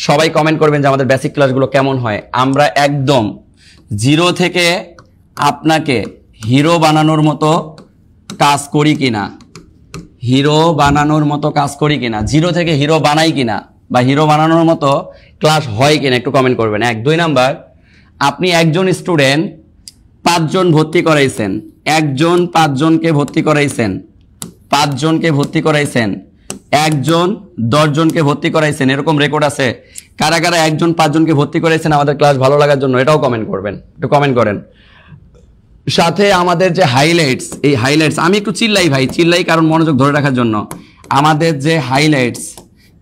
সবাই কমেন্ট করবেন যে আমাদের বেসিক ক্লাসগুলো কেমন হয়। আমরা একদম 0 থেকে আপনাকে হিরো বানানোর মতো কাজ করি কিনা, 0 থেকে হিরো বানাই কিনা, বা হিরো বানানোর মতো ক্লাস হয় কিনা একটু কমেন্ট করবেন। 1 2 নাম্বার, আপনি একজন স্টুডেন্ট 5 জন ভর্তি করাইছেন, 1 জন 5 জনকে ভর্তি করাইছেন, 5 জনকে ভর্তি করাইছেন, 1 জন 10 জনকে ভর্তি করাইছেন, এরকম রেকর্ড আছে। কারা কারা 1 জন 5 জনকে ভর্তি করাইছেন আমাদের ক্লাস ভালো লাগার জন্য, এটাও কমেন্ট করবেন, একটু কমেন্ট করেন। সাথে আমাদের যে হাইলাইটস, এই হাইলাইটস, আমি একটু চিল্লাই কারণ মনোযোগ ধরে রাখার জন্য। আমাদের যে হাইলাইটস,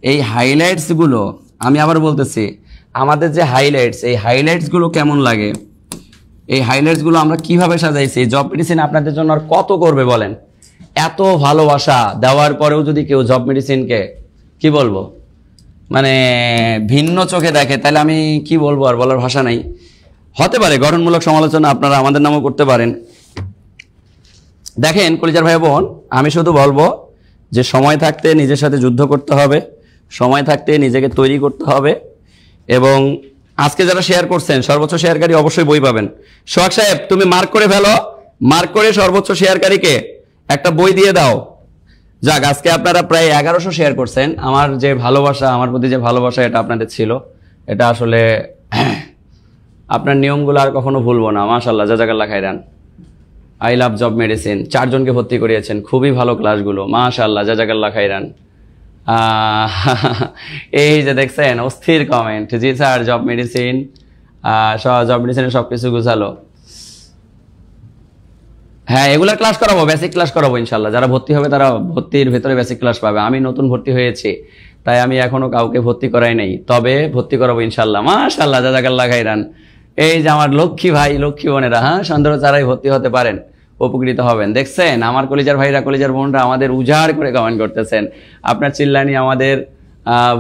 এই হাইলাইটসগুলো, আমি আবার বলতেছি, আমাদের যে হাইলাইটস, এই হাইলাইটসগুলো কেমন লাগে, এই হাইলাইটসগুলো আমরা কিভাবে সাজাইছি, জব মেডিসিন আপনাদের জন্য আর কত করবে বলেন। এত ভালোবাসা দেওয়ার পরেও যদি কেউ জব মেডিসিনকে কি বলবো, মানে ভিন্ন চোখে দেখে, তাহলে আমি কি বলবো, আর বলার ভাষা নাই। হতে পারে গঠনমূলক সমালোচনা আপনারা আমাদের নামও করতে পারেন। দেখেন কলিজার ভাই বোন, আমি শুধু বলবো যে সময় থাকতে নিজের সাথে যুদ্ধ করতে হবে, সময় থাকতে নিজেকে তৈরি করতে হবে। এবং আজকে যারা শেয়ার করছেন, সর্বোচ্চ শেয়ারকারী অবশ্যই বই পাবেন। সোহাগ সাহেব, তুমি মার্ক করে ফেলো, মার্ক করে সর্বোচ্চ শেয়ারকারীকে একটা বই দিয়ে দাও। যাক, আজকে আপনারা প্রায় 1100 শেয়ার করছেন। আমার যে ভালোবাসা, আমার প্রতি যে ভালোবাসা, এটা আপনাদের ছিল। এটা আসলে আপনার নিয়মগুলো আর কখনো ভুলবো না। মাশাআল্লাহ, জাযাকাল্লাহ খাইরান। আই লাভ জব মেডিসিন, 4 জনকে ভর্তি করিয়েছেন, খুবই ভালো ক্লাসগুলো, মাশাআল্লাহ, জাযাকাল্লাহ খাইরান। এই যে দেখছেন অস্থির কমেন্ট, জি স্যার জব মেডিসিন, জব মেডিসিনের সবকিছু গুছালো। হ্যাঁ, এগুলা ক্লাস করাবো, বেসিক ক্লাস করাবো ইনশাল্লাহ। যারা ভর্তি হবে তারা ভর্তির ভেতরে বেসিক ক্লাস পাবে। আমি নতুন ভর্তি হয়েছি, তাই আমি এখনো কাউকে ভর্তি করাই নাই, তবে ভর্তি করাবো ইনশাল্লাহ। মাশাআল্লাহ, জাযাকাল্লাহ খাইরান। এই যে আমার লক্ষ্মী ভাই, লক্ষ্মী বোনেরা, হ্যাঁ, সন্দেহ ছাড়াই ভর্তি হতে পারেন, উপকৃত হবেন। দেখছেন আমার কলিজার ভাইরা, কলিজার বোনরা আমাদের উজাড় করে কমেন্ট করতেছেন। আপনার চিল্লানি আমাদের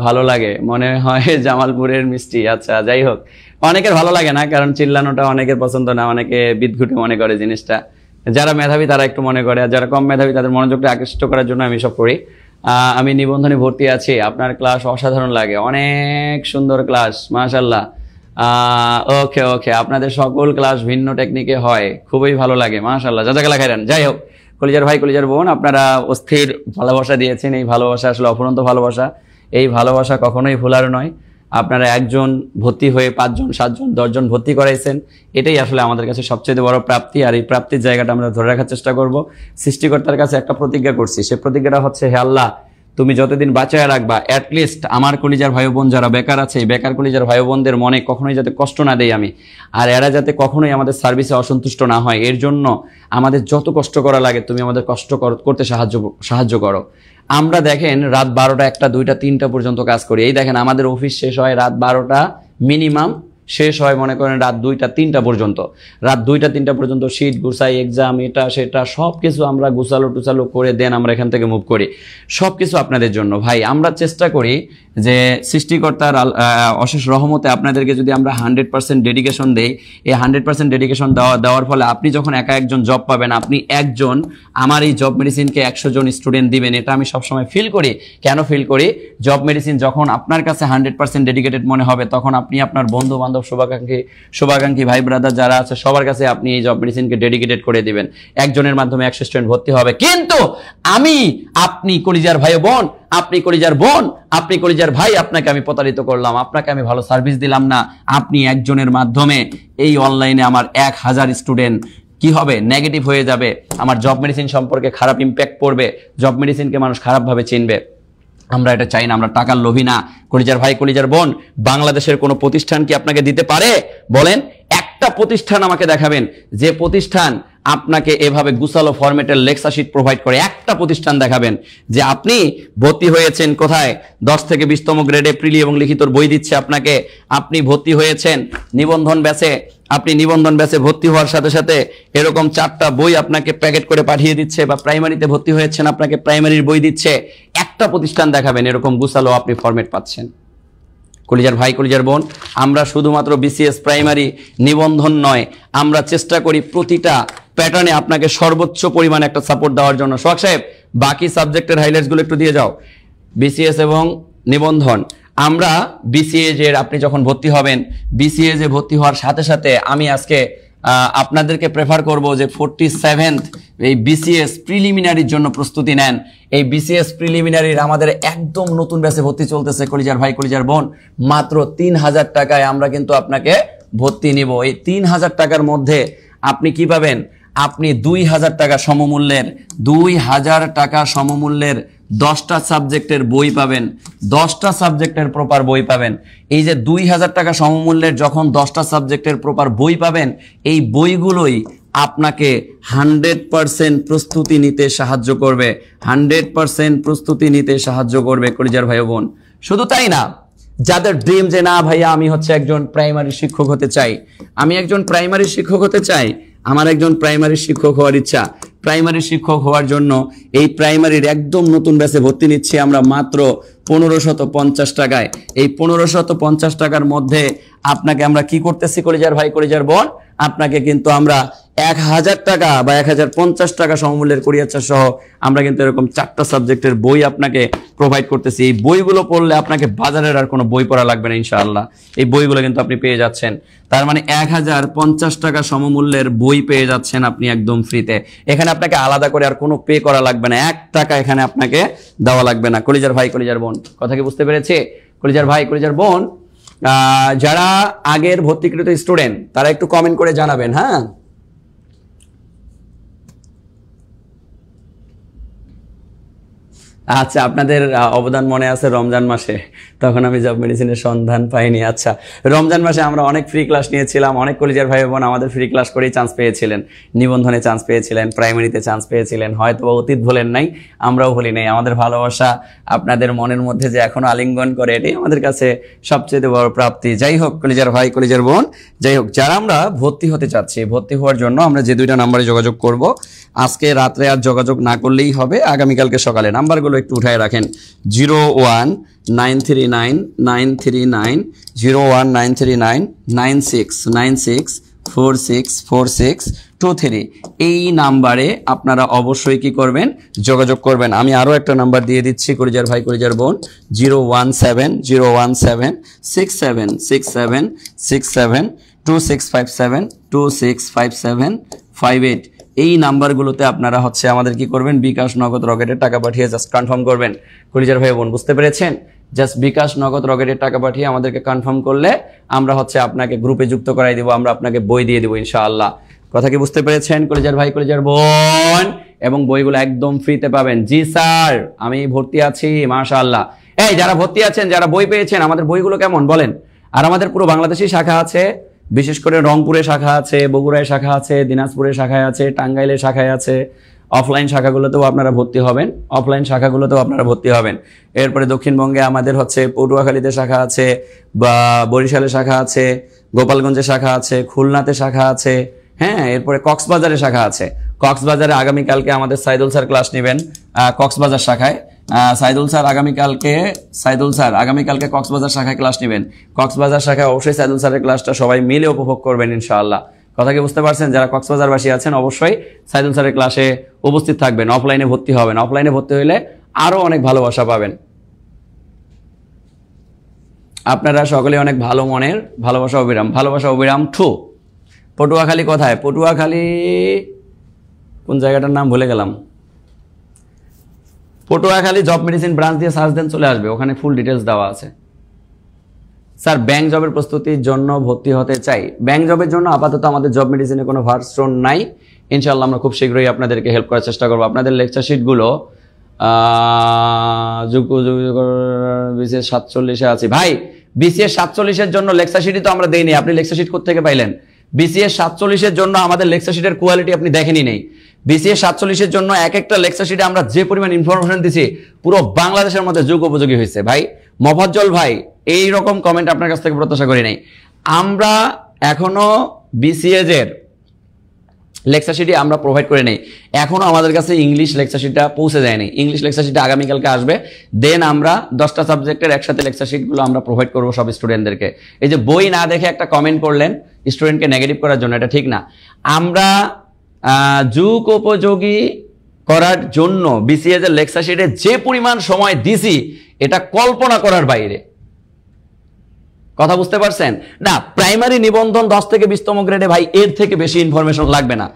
ভালো লাগে, মনে হয় জামালপুরের মিষ্টি। আচ্ছা, যাই হোক, অনেকের ভালো লাগে না, কারণ চিল্লানোটা অনেকের পছন্দ না, অনেকে বিদঘুটে মনে করে জিনিসটা। যারা মেধাবী তারা একটু মনে করে, আর যারা কম মেধাবী তাদের মনোযোগটা আকৃষ্ট করার জন্য আমি সব করি। আমি নিবন্ধনে ভর্তি আছি, আপনার ক্লাস অসাধারণ লাগে, অনেক সুন্দর ক্লাস, মাশাআল্লাহ। ওকে ওকে, আপনাদের সকল ক্লাস ভিন্ন টেকনিকে হয়, খুবই ভালো লাগে, মাশাআল্লাহ, জাযাকাল্লাহ খাইরান। যাই হোক, কলিজার ভাই, কলিজার বোন, আপনারা অস্থির ভালোবাসা দিয়েছেন। এই ভালোবাসা আসলে অফুরন্ত ভালোবাসা। এই ভালোবাসা কখনোই ভোলার নয়। আপনারা 1 জন ভর্তি হয়ে 5 জন 7 জন 10 জন ভর্তি করাইছেন, এটাই আসলে আমাদের কাছে সবচেয়ে বড় প্রাপ্তি। আর এই প্রাপ্তির জায়গাটা আমরা ধরে রাখার চেষ্টা করব। সৃষ্টিকর্তার কাছে একটা প্রতিজ্ঞা করছি, সে প্রতিজ্ঞাটা হচ্ছে, হে আল্লাহ, তুমি যতদিন বাঁচায় রাখবা, অ্যাটলিস্ট আমার কলিজার ভাই বোন যারা বেকার আছে, এই বেকার কলিজার ভাই বোনদের মনে কখনোই যাতে কষ্ট না দেই আমি, আর এরা যাতে কখনোই আমাদের সার্ভিসে অসন্তুষ্ট না হয়, এর জন্য আমাদের যত কষ্ট করা লাগে তুমি আমাদের কষ্ট করতে সাহায্য করো। আমরা দেখেন রাত 12টা 1টা 2টা 3টা পর্যন্ত কাজ করি। এই দেখেন আমাদের অফিস শেষ হয় রাত 12টা মিনিমাম শেষ হয় মনে করেন রাত 2টা 3টা পর্যন্ত। রাত 2টা 3টা পর্যন্ত শীত গুছাই, এক্সাম, এটা সেটা সব কিছু আমরা গুছালো টুচালো করে দেন আমরা এখান থেকে মুভ করি। সব কিছু আপনাদের জন্য ভাই। আমরা চেষ্টা করি যে সৃষ্টিকর্তার অশেষ রহমতে আপনাদেরকে যদি আমরা 100% ডেডিকেশন দেই, এই 100% ডেডিকেশন দেওয়ার ফলে আপনি যখন একা একজন জব পাবেন, আপনি একজন আমার এই জব মেডিসিনকে 100 জন স্টুডেন্ট দিবেন, এটা আমি সবসময় ফিল করি। কেন ফিল করি? জব মেডিসিন যখন আপনার কাছে 100% ডেডিকেটেড মনে হবে, তখন আপনি আপনার বন্ধু বান্ধব শুভাকাঙ্ক্ষী ভাই ব্রাদার যারা আছে সবার কাছে আপনি এই জব মেডিসিনকে ডেডিকেটেড করে দিবেন। একজনের মাধ্যমে 100 স্টুডেন্ট ভর্তি হবে। কিন্তু আপনি কলিজার ভাই বোন, আপনি কলিজার বোন, আপনি কলিজার ভাই, আপনাকে আমি প্রতারিত করলাম, আপনাকে আমি ভালো সার্ভিস দিলাম না। আপনি একজনের মাধ্যমে এই অনলাইনে আমার 1000 স্টুডেন্ট কি হবে? নেগেটিভ হয়ে যাবে। আমার জব মেডিসিন সম্পর্কে খারাপ ইম্প্যাক্ট পড়বে, জব মেডিসিনকে মানুষ খারাপভাবে চিনবে। আমরা এটা চাই না, আমরা টাকার লোভী না। কলিজার ভাই কলিজার বোন, বাংলাদেশের কোনো প্রতিষ্ঠান কি আপনাকে দিতে পারে? বলেন, একটা প্রতিষ্ঠান আমাকে দেখাবেন যে প্রতিষ্ঠান আপনাকে এভাবে গুছালো ফরম্যাটের লেকচার শিট প্রোভাইড করে। একটা প্রতিষ্ঠান দেখাবেন যে আপনি ভর্তি হয়েছেন কোথায়, 10 থেকে 20তম গ্রেডে প্রিলি এবং লিখিতর বই দিচ্ছে আপনাকে। আপনি ভর্তি হয়েছেন নিবন্ধন ব্যাচে, আপনি নিবন্ধন ব্যাচে ভর্তি হওয়ার সাথে সাথে এরকম 4টা বই আপনাকে প্যাকেট করে পাঠিয়ে দিচ্ছে, বা প্রাইমারিতে ভর্তি হয়েছেন আপনাকে প্রাইমারির বই দিচ্ছে। একটা প্রতিষ্ঠান দেখাবেন এরকম গুছালো আপনি ফরম্যাট পাচ্ছেন। কলিজার ভাই কলিজার বোন, আমরা শুধুমাত্র বিসিএস প্রাইমারি নিবন্ধন নয়, আমরা চেষ্টা করি প্রতিটা প্যাটার্নে আপনাকে সর্বোচ্চ পরিমাণে একটা সাপোর্ট দেওয়ার জন্য। সোহাগ সাহেব, বাকি সাবজেক্টের হাইলাইটসগুলো একটু দিয়ে যাও। বিসিএস এবং নিবন্ধন, আমরা বিসিএস এর আপনি যখন ভর্তি হবেন, বিসিএস এ ভর্তি হওয়ার সাথে সাথে আমি আজকে আপনাদেরকে প্রেফার করব যে 47th এই বিসিএস প্রিলিমিনারির জন্য প্রস্তুতি নেন। এই বিসিএস প্রিলিমিনারির আমাদের একদম নতুন ব্যাচে ভর্তি চলতেছে কলিজার ভাই কলিজার বোন। মাত্র 3000 টাকায় আমরা কিন্তু আপনাকে ভর্তি নিব। এই 3000 টাকার মধ্যে আপনি কি পাবেন? আপনি 2000 টাকা সমমূল্যের 10টা সাবজেক্টের বই পাবেন, 10টা সাবজেক্টের প্রপার বই পাবেন। এই যে 2000 টাকা সমমূল্যের যখন 10টা সাবজেক্টের প্রপার বই পাবেন, এই বইগুলোই আপনাকে 100% প্রস্তুতি নিতে সাহায্য করবে, 100% প্রস্তুতি নিতে সাহায্য করবে কলিজার ভাই বোন। শুধু তাই না, যাদের ড্রিম যে না ভাইয়া আমি হচ্ছে একজন প্রাইমারি শিক্ষক হতে চাই, আমি একজন প্রাইমারি শিক্ষক হতে চাই, আমার একজন প্রাইমারি শিক্ষক হওয়ার ইচ্ছা, প্রাইমারি শিক্ষক হওয়ার জন্য এই প্রাইমারির একদম নতুন ব্যাচে ভর্তি নিচ্ছি আমরা মাত্র 1550 টাকায়। এই 1550 টাকার মধ্যে আপনাকে আমরা কি করতেছি কলিজার ভাই কলিজার বোন? আপনাকে কিন্তু আমরা 1000 টাকা বা 1050 টাকা সমমূল্যের কুরিয়ার চার্জ সহ আমরা কিন্তু এরকম 4টা সাবজেক্টের বই আপনাকে প্রোভাইড করতেছি। এই বইগুলো পড়লে আপনাকে বাজারের আর কোনো বই পড়া লাগবে না ইনশাআল্লাহ। এই বইগুলো কিন্তু আপনি পেয়ে যাচ্ছেন। তার মানে 1050 টাকা সমমূল্যের বই পেয়ে যাচ্ছেন আপনি একদম ফ্রিতে। এখানে আপনাকে আলাদা করে আর কোনো পে করা লাগবে না, 1 টাকা এখানে আপনাকে দেওয়া লাগবে না। কলিজার ভাই কলিজার বোন, কথা কি বুঝতে পেরেছে? কলিজার ভাই কলিজার বোন, যারা আগের ভর্তিকৃত স্টুডেন্ট তারা একটু কমেন্ট করে জানাবেন। হ্যাঁ, আচ্ছা, আপনাদের অবদান মনে আছে রমজান মাসে, তখন আমি জব মেডিসিনের সন্ধান পাইনি। আচ্ছা, রমজান মাসে আমরা অনেক ফ্রি ক্লাস নিয়েছিলাম, অনেক কলেজের ভাই বোন আমাদের ফ্রি ক্লাস করেই চান্স পেয়েছিলেন, নিবন্ধনে চান্স পেয়েছিলেন, প্রাইমারিতে চান্স পেয়েছিলেন। হয়তো অতীত ভুলেন নাই, আমরাও ভুলি নাই। আমাদের ভালোবাসা আপনাদের মনের মধ্যে যে এখনো আলিঙ্গন করে, এটাই আমাদের কাছে সবচেয়ে বড় প্রাপ্তি। যাই হোক কলেজের ভাই কলেজের বোন, যাই হোক, যারা আমরা ভর্তি হতে চাচ্ছি, ভর্তি হওয়ার জন্য আমরা যে 2টা নাম্বারে যোগাযোগ করব, আজকে রাত্রে আর যোগাযোগ না করলেই হবে, আগামীকালকে সকালে নাম্বারগুলো একটু উঠায় রাখেন। 019399696464623 এই নাম্বারে আপনারা অবশ্যই কি করবেন? যোগাযোগ করবেন। আমি আরো একটা নাম্বার দিয়ে দিচ্ছি কলিজার ভাই কলিজার বোন, 0170167672657 এই নাম্বারগুলোতে আপনারা হচ্ছে আমাদের কি করবেন? বিকাশ নগদ রকেটের টাকা পাঠিয়ে জাস্ট কনফার্ম করবেন। কলিজার ভাই বোন, বুঝতে পেরেছেন? জাস্ট বিকাশ নগদ রকেটের টাকা পাঠিয়ে আমাদেরকে কনফার্ম করলে আমরা হচ্ছে আপনাকে গ্রুপে যুক্ত করাই দিব, আমরা আপনাকে বই দিয়ে দিব ইনশাআল্লাহ। কথা কি বুঝতে পেরেছেন কলিজার ভাই কলিজার বোন? এবং বইগুলো একদম ফ্রিতে পাবেন। জি স্যার, আমি ভর্তি আছি, মাশাআল্লাহ। এই যারা ভর্তি আছেন, যারা বই পেয়েছেন, আমাদের বইগুলো কেমন বলেন? আর আমাদের পুরো বাংলাদেশি শাখা আছে, বিশেষ করে রংপুরে শাখা আছে, বগুড়ায় শাখা আছে, দিনাজপুরে শাখায় আছে, টাঙ্গাইলে শাখায় আছে, অফলাইন শাখাগুলোতেও আপনারা ভর্তি হবেন। এরপরে দক্ষিণবঙ্গে আমাদের হচ্ছে পটুয়াখালীতে শাখা আছে, বা বরিশালে শাখা আছে, গোপালগঞ্জে শাখা আছে, খুলনাতে শাখা আছে, হ্যাঁ। এরপরে কক্সবাজারে শাখা আছে। কক্সবাজারে আগামীকালকে আমাদের সাইদুল স্যার ক্লাস নেবেন কক্সবাজার শাখায়। সাইদুল স্যার আগামীকালকে কক্সবাজার শাখায় ক্লাস নেবেন। কক্সবাজার শাখায় অবশ্যই সাইদুল স্যারের ক্লাসটা সবাই মিলে উপভোগ করবেন ইনশাআল্লাহ। কথা কি বুঝতে পারছেন? যারা কক্সবাজারবাসী আছেন অবশ্যই সাইদুল স্যারের ক্লাসে উপস্থিত থাকবেন। অফলাইনে ভর্তি হবেন। অফলাইনে ভর্তি হলে আরো অনেক ভালোবাসা পাবেন। আপনারা সকলে অনেক ভালো মনের। ভালোবাসা অবিরাম ঠু। পটুয়াখালী কোথায়? পটুয়াখালী কোন জায়গাটার নাম ভুলে গেলাম। পটুয়াখালী জব মেডিসিন ব্রাঞ্চ দিয়ে সার্চ দেন, চলে আসবে, ওখানে ফুল ডিটেলস দেওয়া আছে। স্যার ব্যাংক জবের প্রস্তুতির জন্য ভর্তি হতে চাই। ব্যাংক জবের জন্য আপাতত আমাদের জব মেডিসিনে কোনো ভার্সন নাই। ইনশাআল্লাহ আমরা খুব শীঘ্রই আপনাদেরকে হেল্প করার চেষ্টা করবো। আপনাদের লেকচার শিটগুলো BCS 47-এ আছে ভাই। BCS 47-এর জন্য লেকচার শিটই তো আমরা দেইনি। আপনি লেকচার শিট কোথা থেকে পাইলেন? BCS 47-এর জন্য আমাদের লেকচার শিটের কোয়ালিটি আপনি দেখেনি নেই। BCS 47-এর জন্য এক একটা লেকচার শিটে আমরা যে পরিমাণ ইনফরমেশন দিছি পুরো বাংলাদেশের মধ্যে যুগ উপযোগী হয়েছে ভাই। মফজ্জল ভাই এই রকম কমেন্ট আপনার কাছ থেকে প্রত্যাশা করি নাই। আমরা এখনো BCS এর লেকচার শিটই আমরা প্রোভাইড করে নেই। এখনো আমাদের কাছে ইংলিশ লেকচার শিটটা পৌঁছে যায়নি। ইংলিশ লেকচার শিটটা আগামীকালকে আসবে। দেন আমরা 10টা সাবজেক্টের একসাথে লেকচার শিটগুলো আমরা প্রোভাইড করবো সব স্টুডেন্টদেরকে। এই যে বই না দেখে একটা কমেন্ট করলেন স্টুডেন্টকে নেগেটিভ করার জন্য, এটা ঠিক না। আমরা যুগ উপযোগী করার জন্য BCS এর লেকচার শিটে যে পরিমাণ সময় দিছি এটা কল্পনা করার বাইরে। কথা বুঝতে পারছেন না? প্রাইমারি নিবন্ধন 10 থেকে 20তম গ্রেডে ভাই এর থেকে বেশি ইনফরমেশন লাগবে না।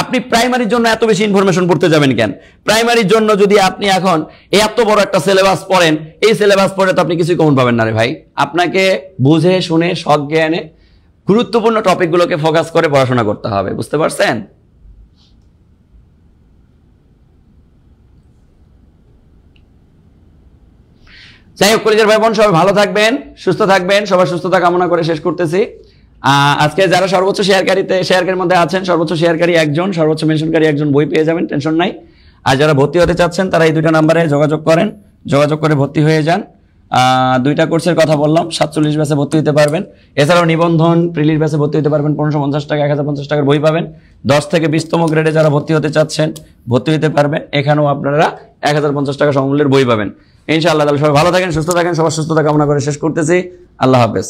আপনি প্রাইমারির জন্য এত বেশি ইনফরমেশন পড়তে যাবেন কেন? প্রাইমারির জন্য যদি আপনি এখন এত বড় একটা সিলেবাস পড়েন, এই সিলেবাস পড়ে তো আপনি কিছুই কমন পাবেন না রে ভাই। আপনাকে বুঝে শুনে সজ্ঞানে গুরুত্বপূর্ণ টপিকগুলোকে ফোকাস করে পড়াশোনা করতে হবে। বুঝতে পারছেন? যাই হোক কলেজের ভাই বোন সবাই ভালো থাকবেন, সুস্থ থাকবেন। সবার সুস্থতা কামনা করে শেষ করতেছি। আজকে যারা সর্বোচ্চ শেয়ারকারীর মধ্যে আছেন, সর্বোচ্চ শেয়ারকারী একজন, সর্বোচ্চ মেনশনকারী একজন বই পেয়ে যাবেন, টেনশন নাই। আর যারা ভর্তি হতে চাচ্ছেন তারা এই 2টা নাম্বারে যোগাযোগ করে ভর্তি হয়ে যান। 2টা কোর্সের কথা বললাম। 47 ব্যাচে ভর্তি হতে পারবেন। এছাড়াও নিবন্ধন প্রিলির ব্যাচে ভর্তি হতে পারবেন। 1550 টাকা 1050 টাকার বই পাবেন। 10 থেকে 20তম গ্রেডে যারা ভর্তি হতে চাচ্ছেন ভর্তি হতে পারবেন। এখানেও আপনারা 1050 টাকা সমমূল্যের বই পাবেন ইনশাআল্লাহ। তাহলে সবাই ভালো থাকেন, সুস্থ থাকেন। সবার সুস্থতা কামনা করে শেষ করতেছি। আল্লাহ হাফেজ।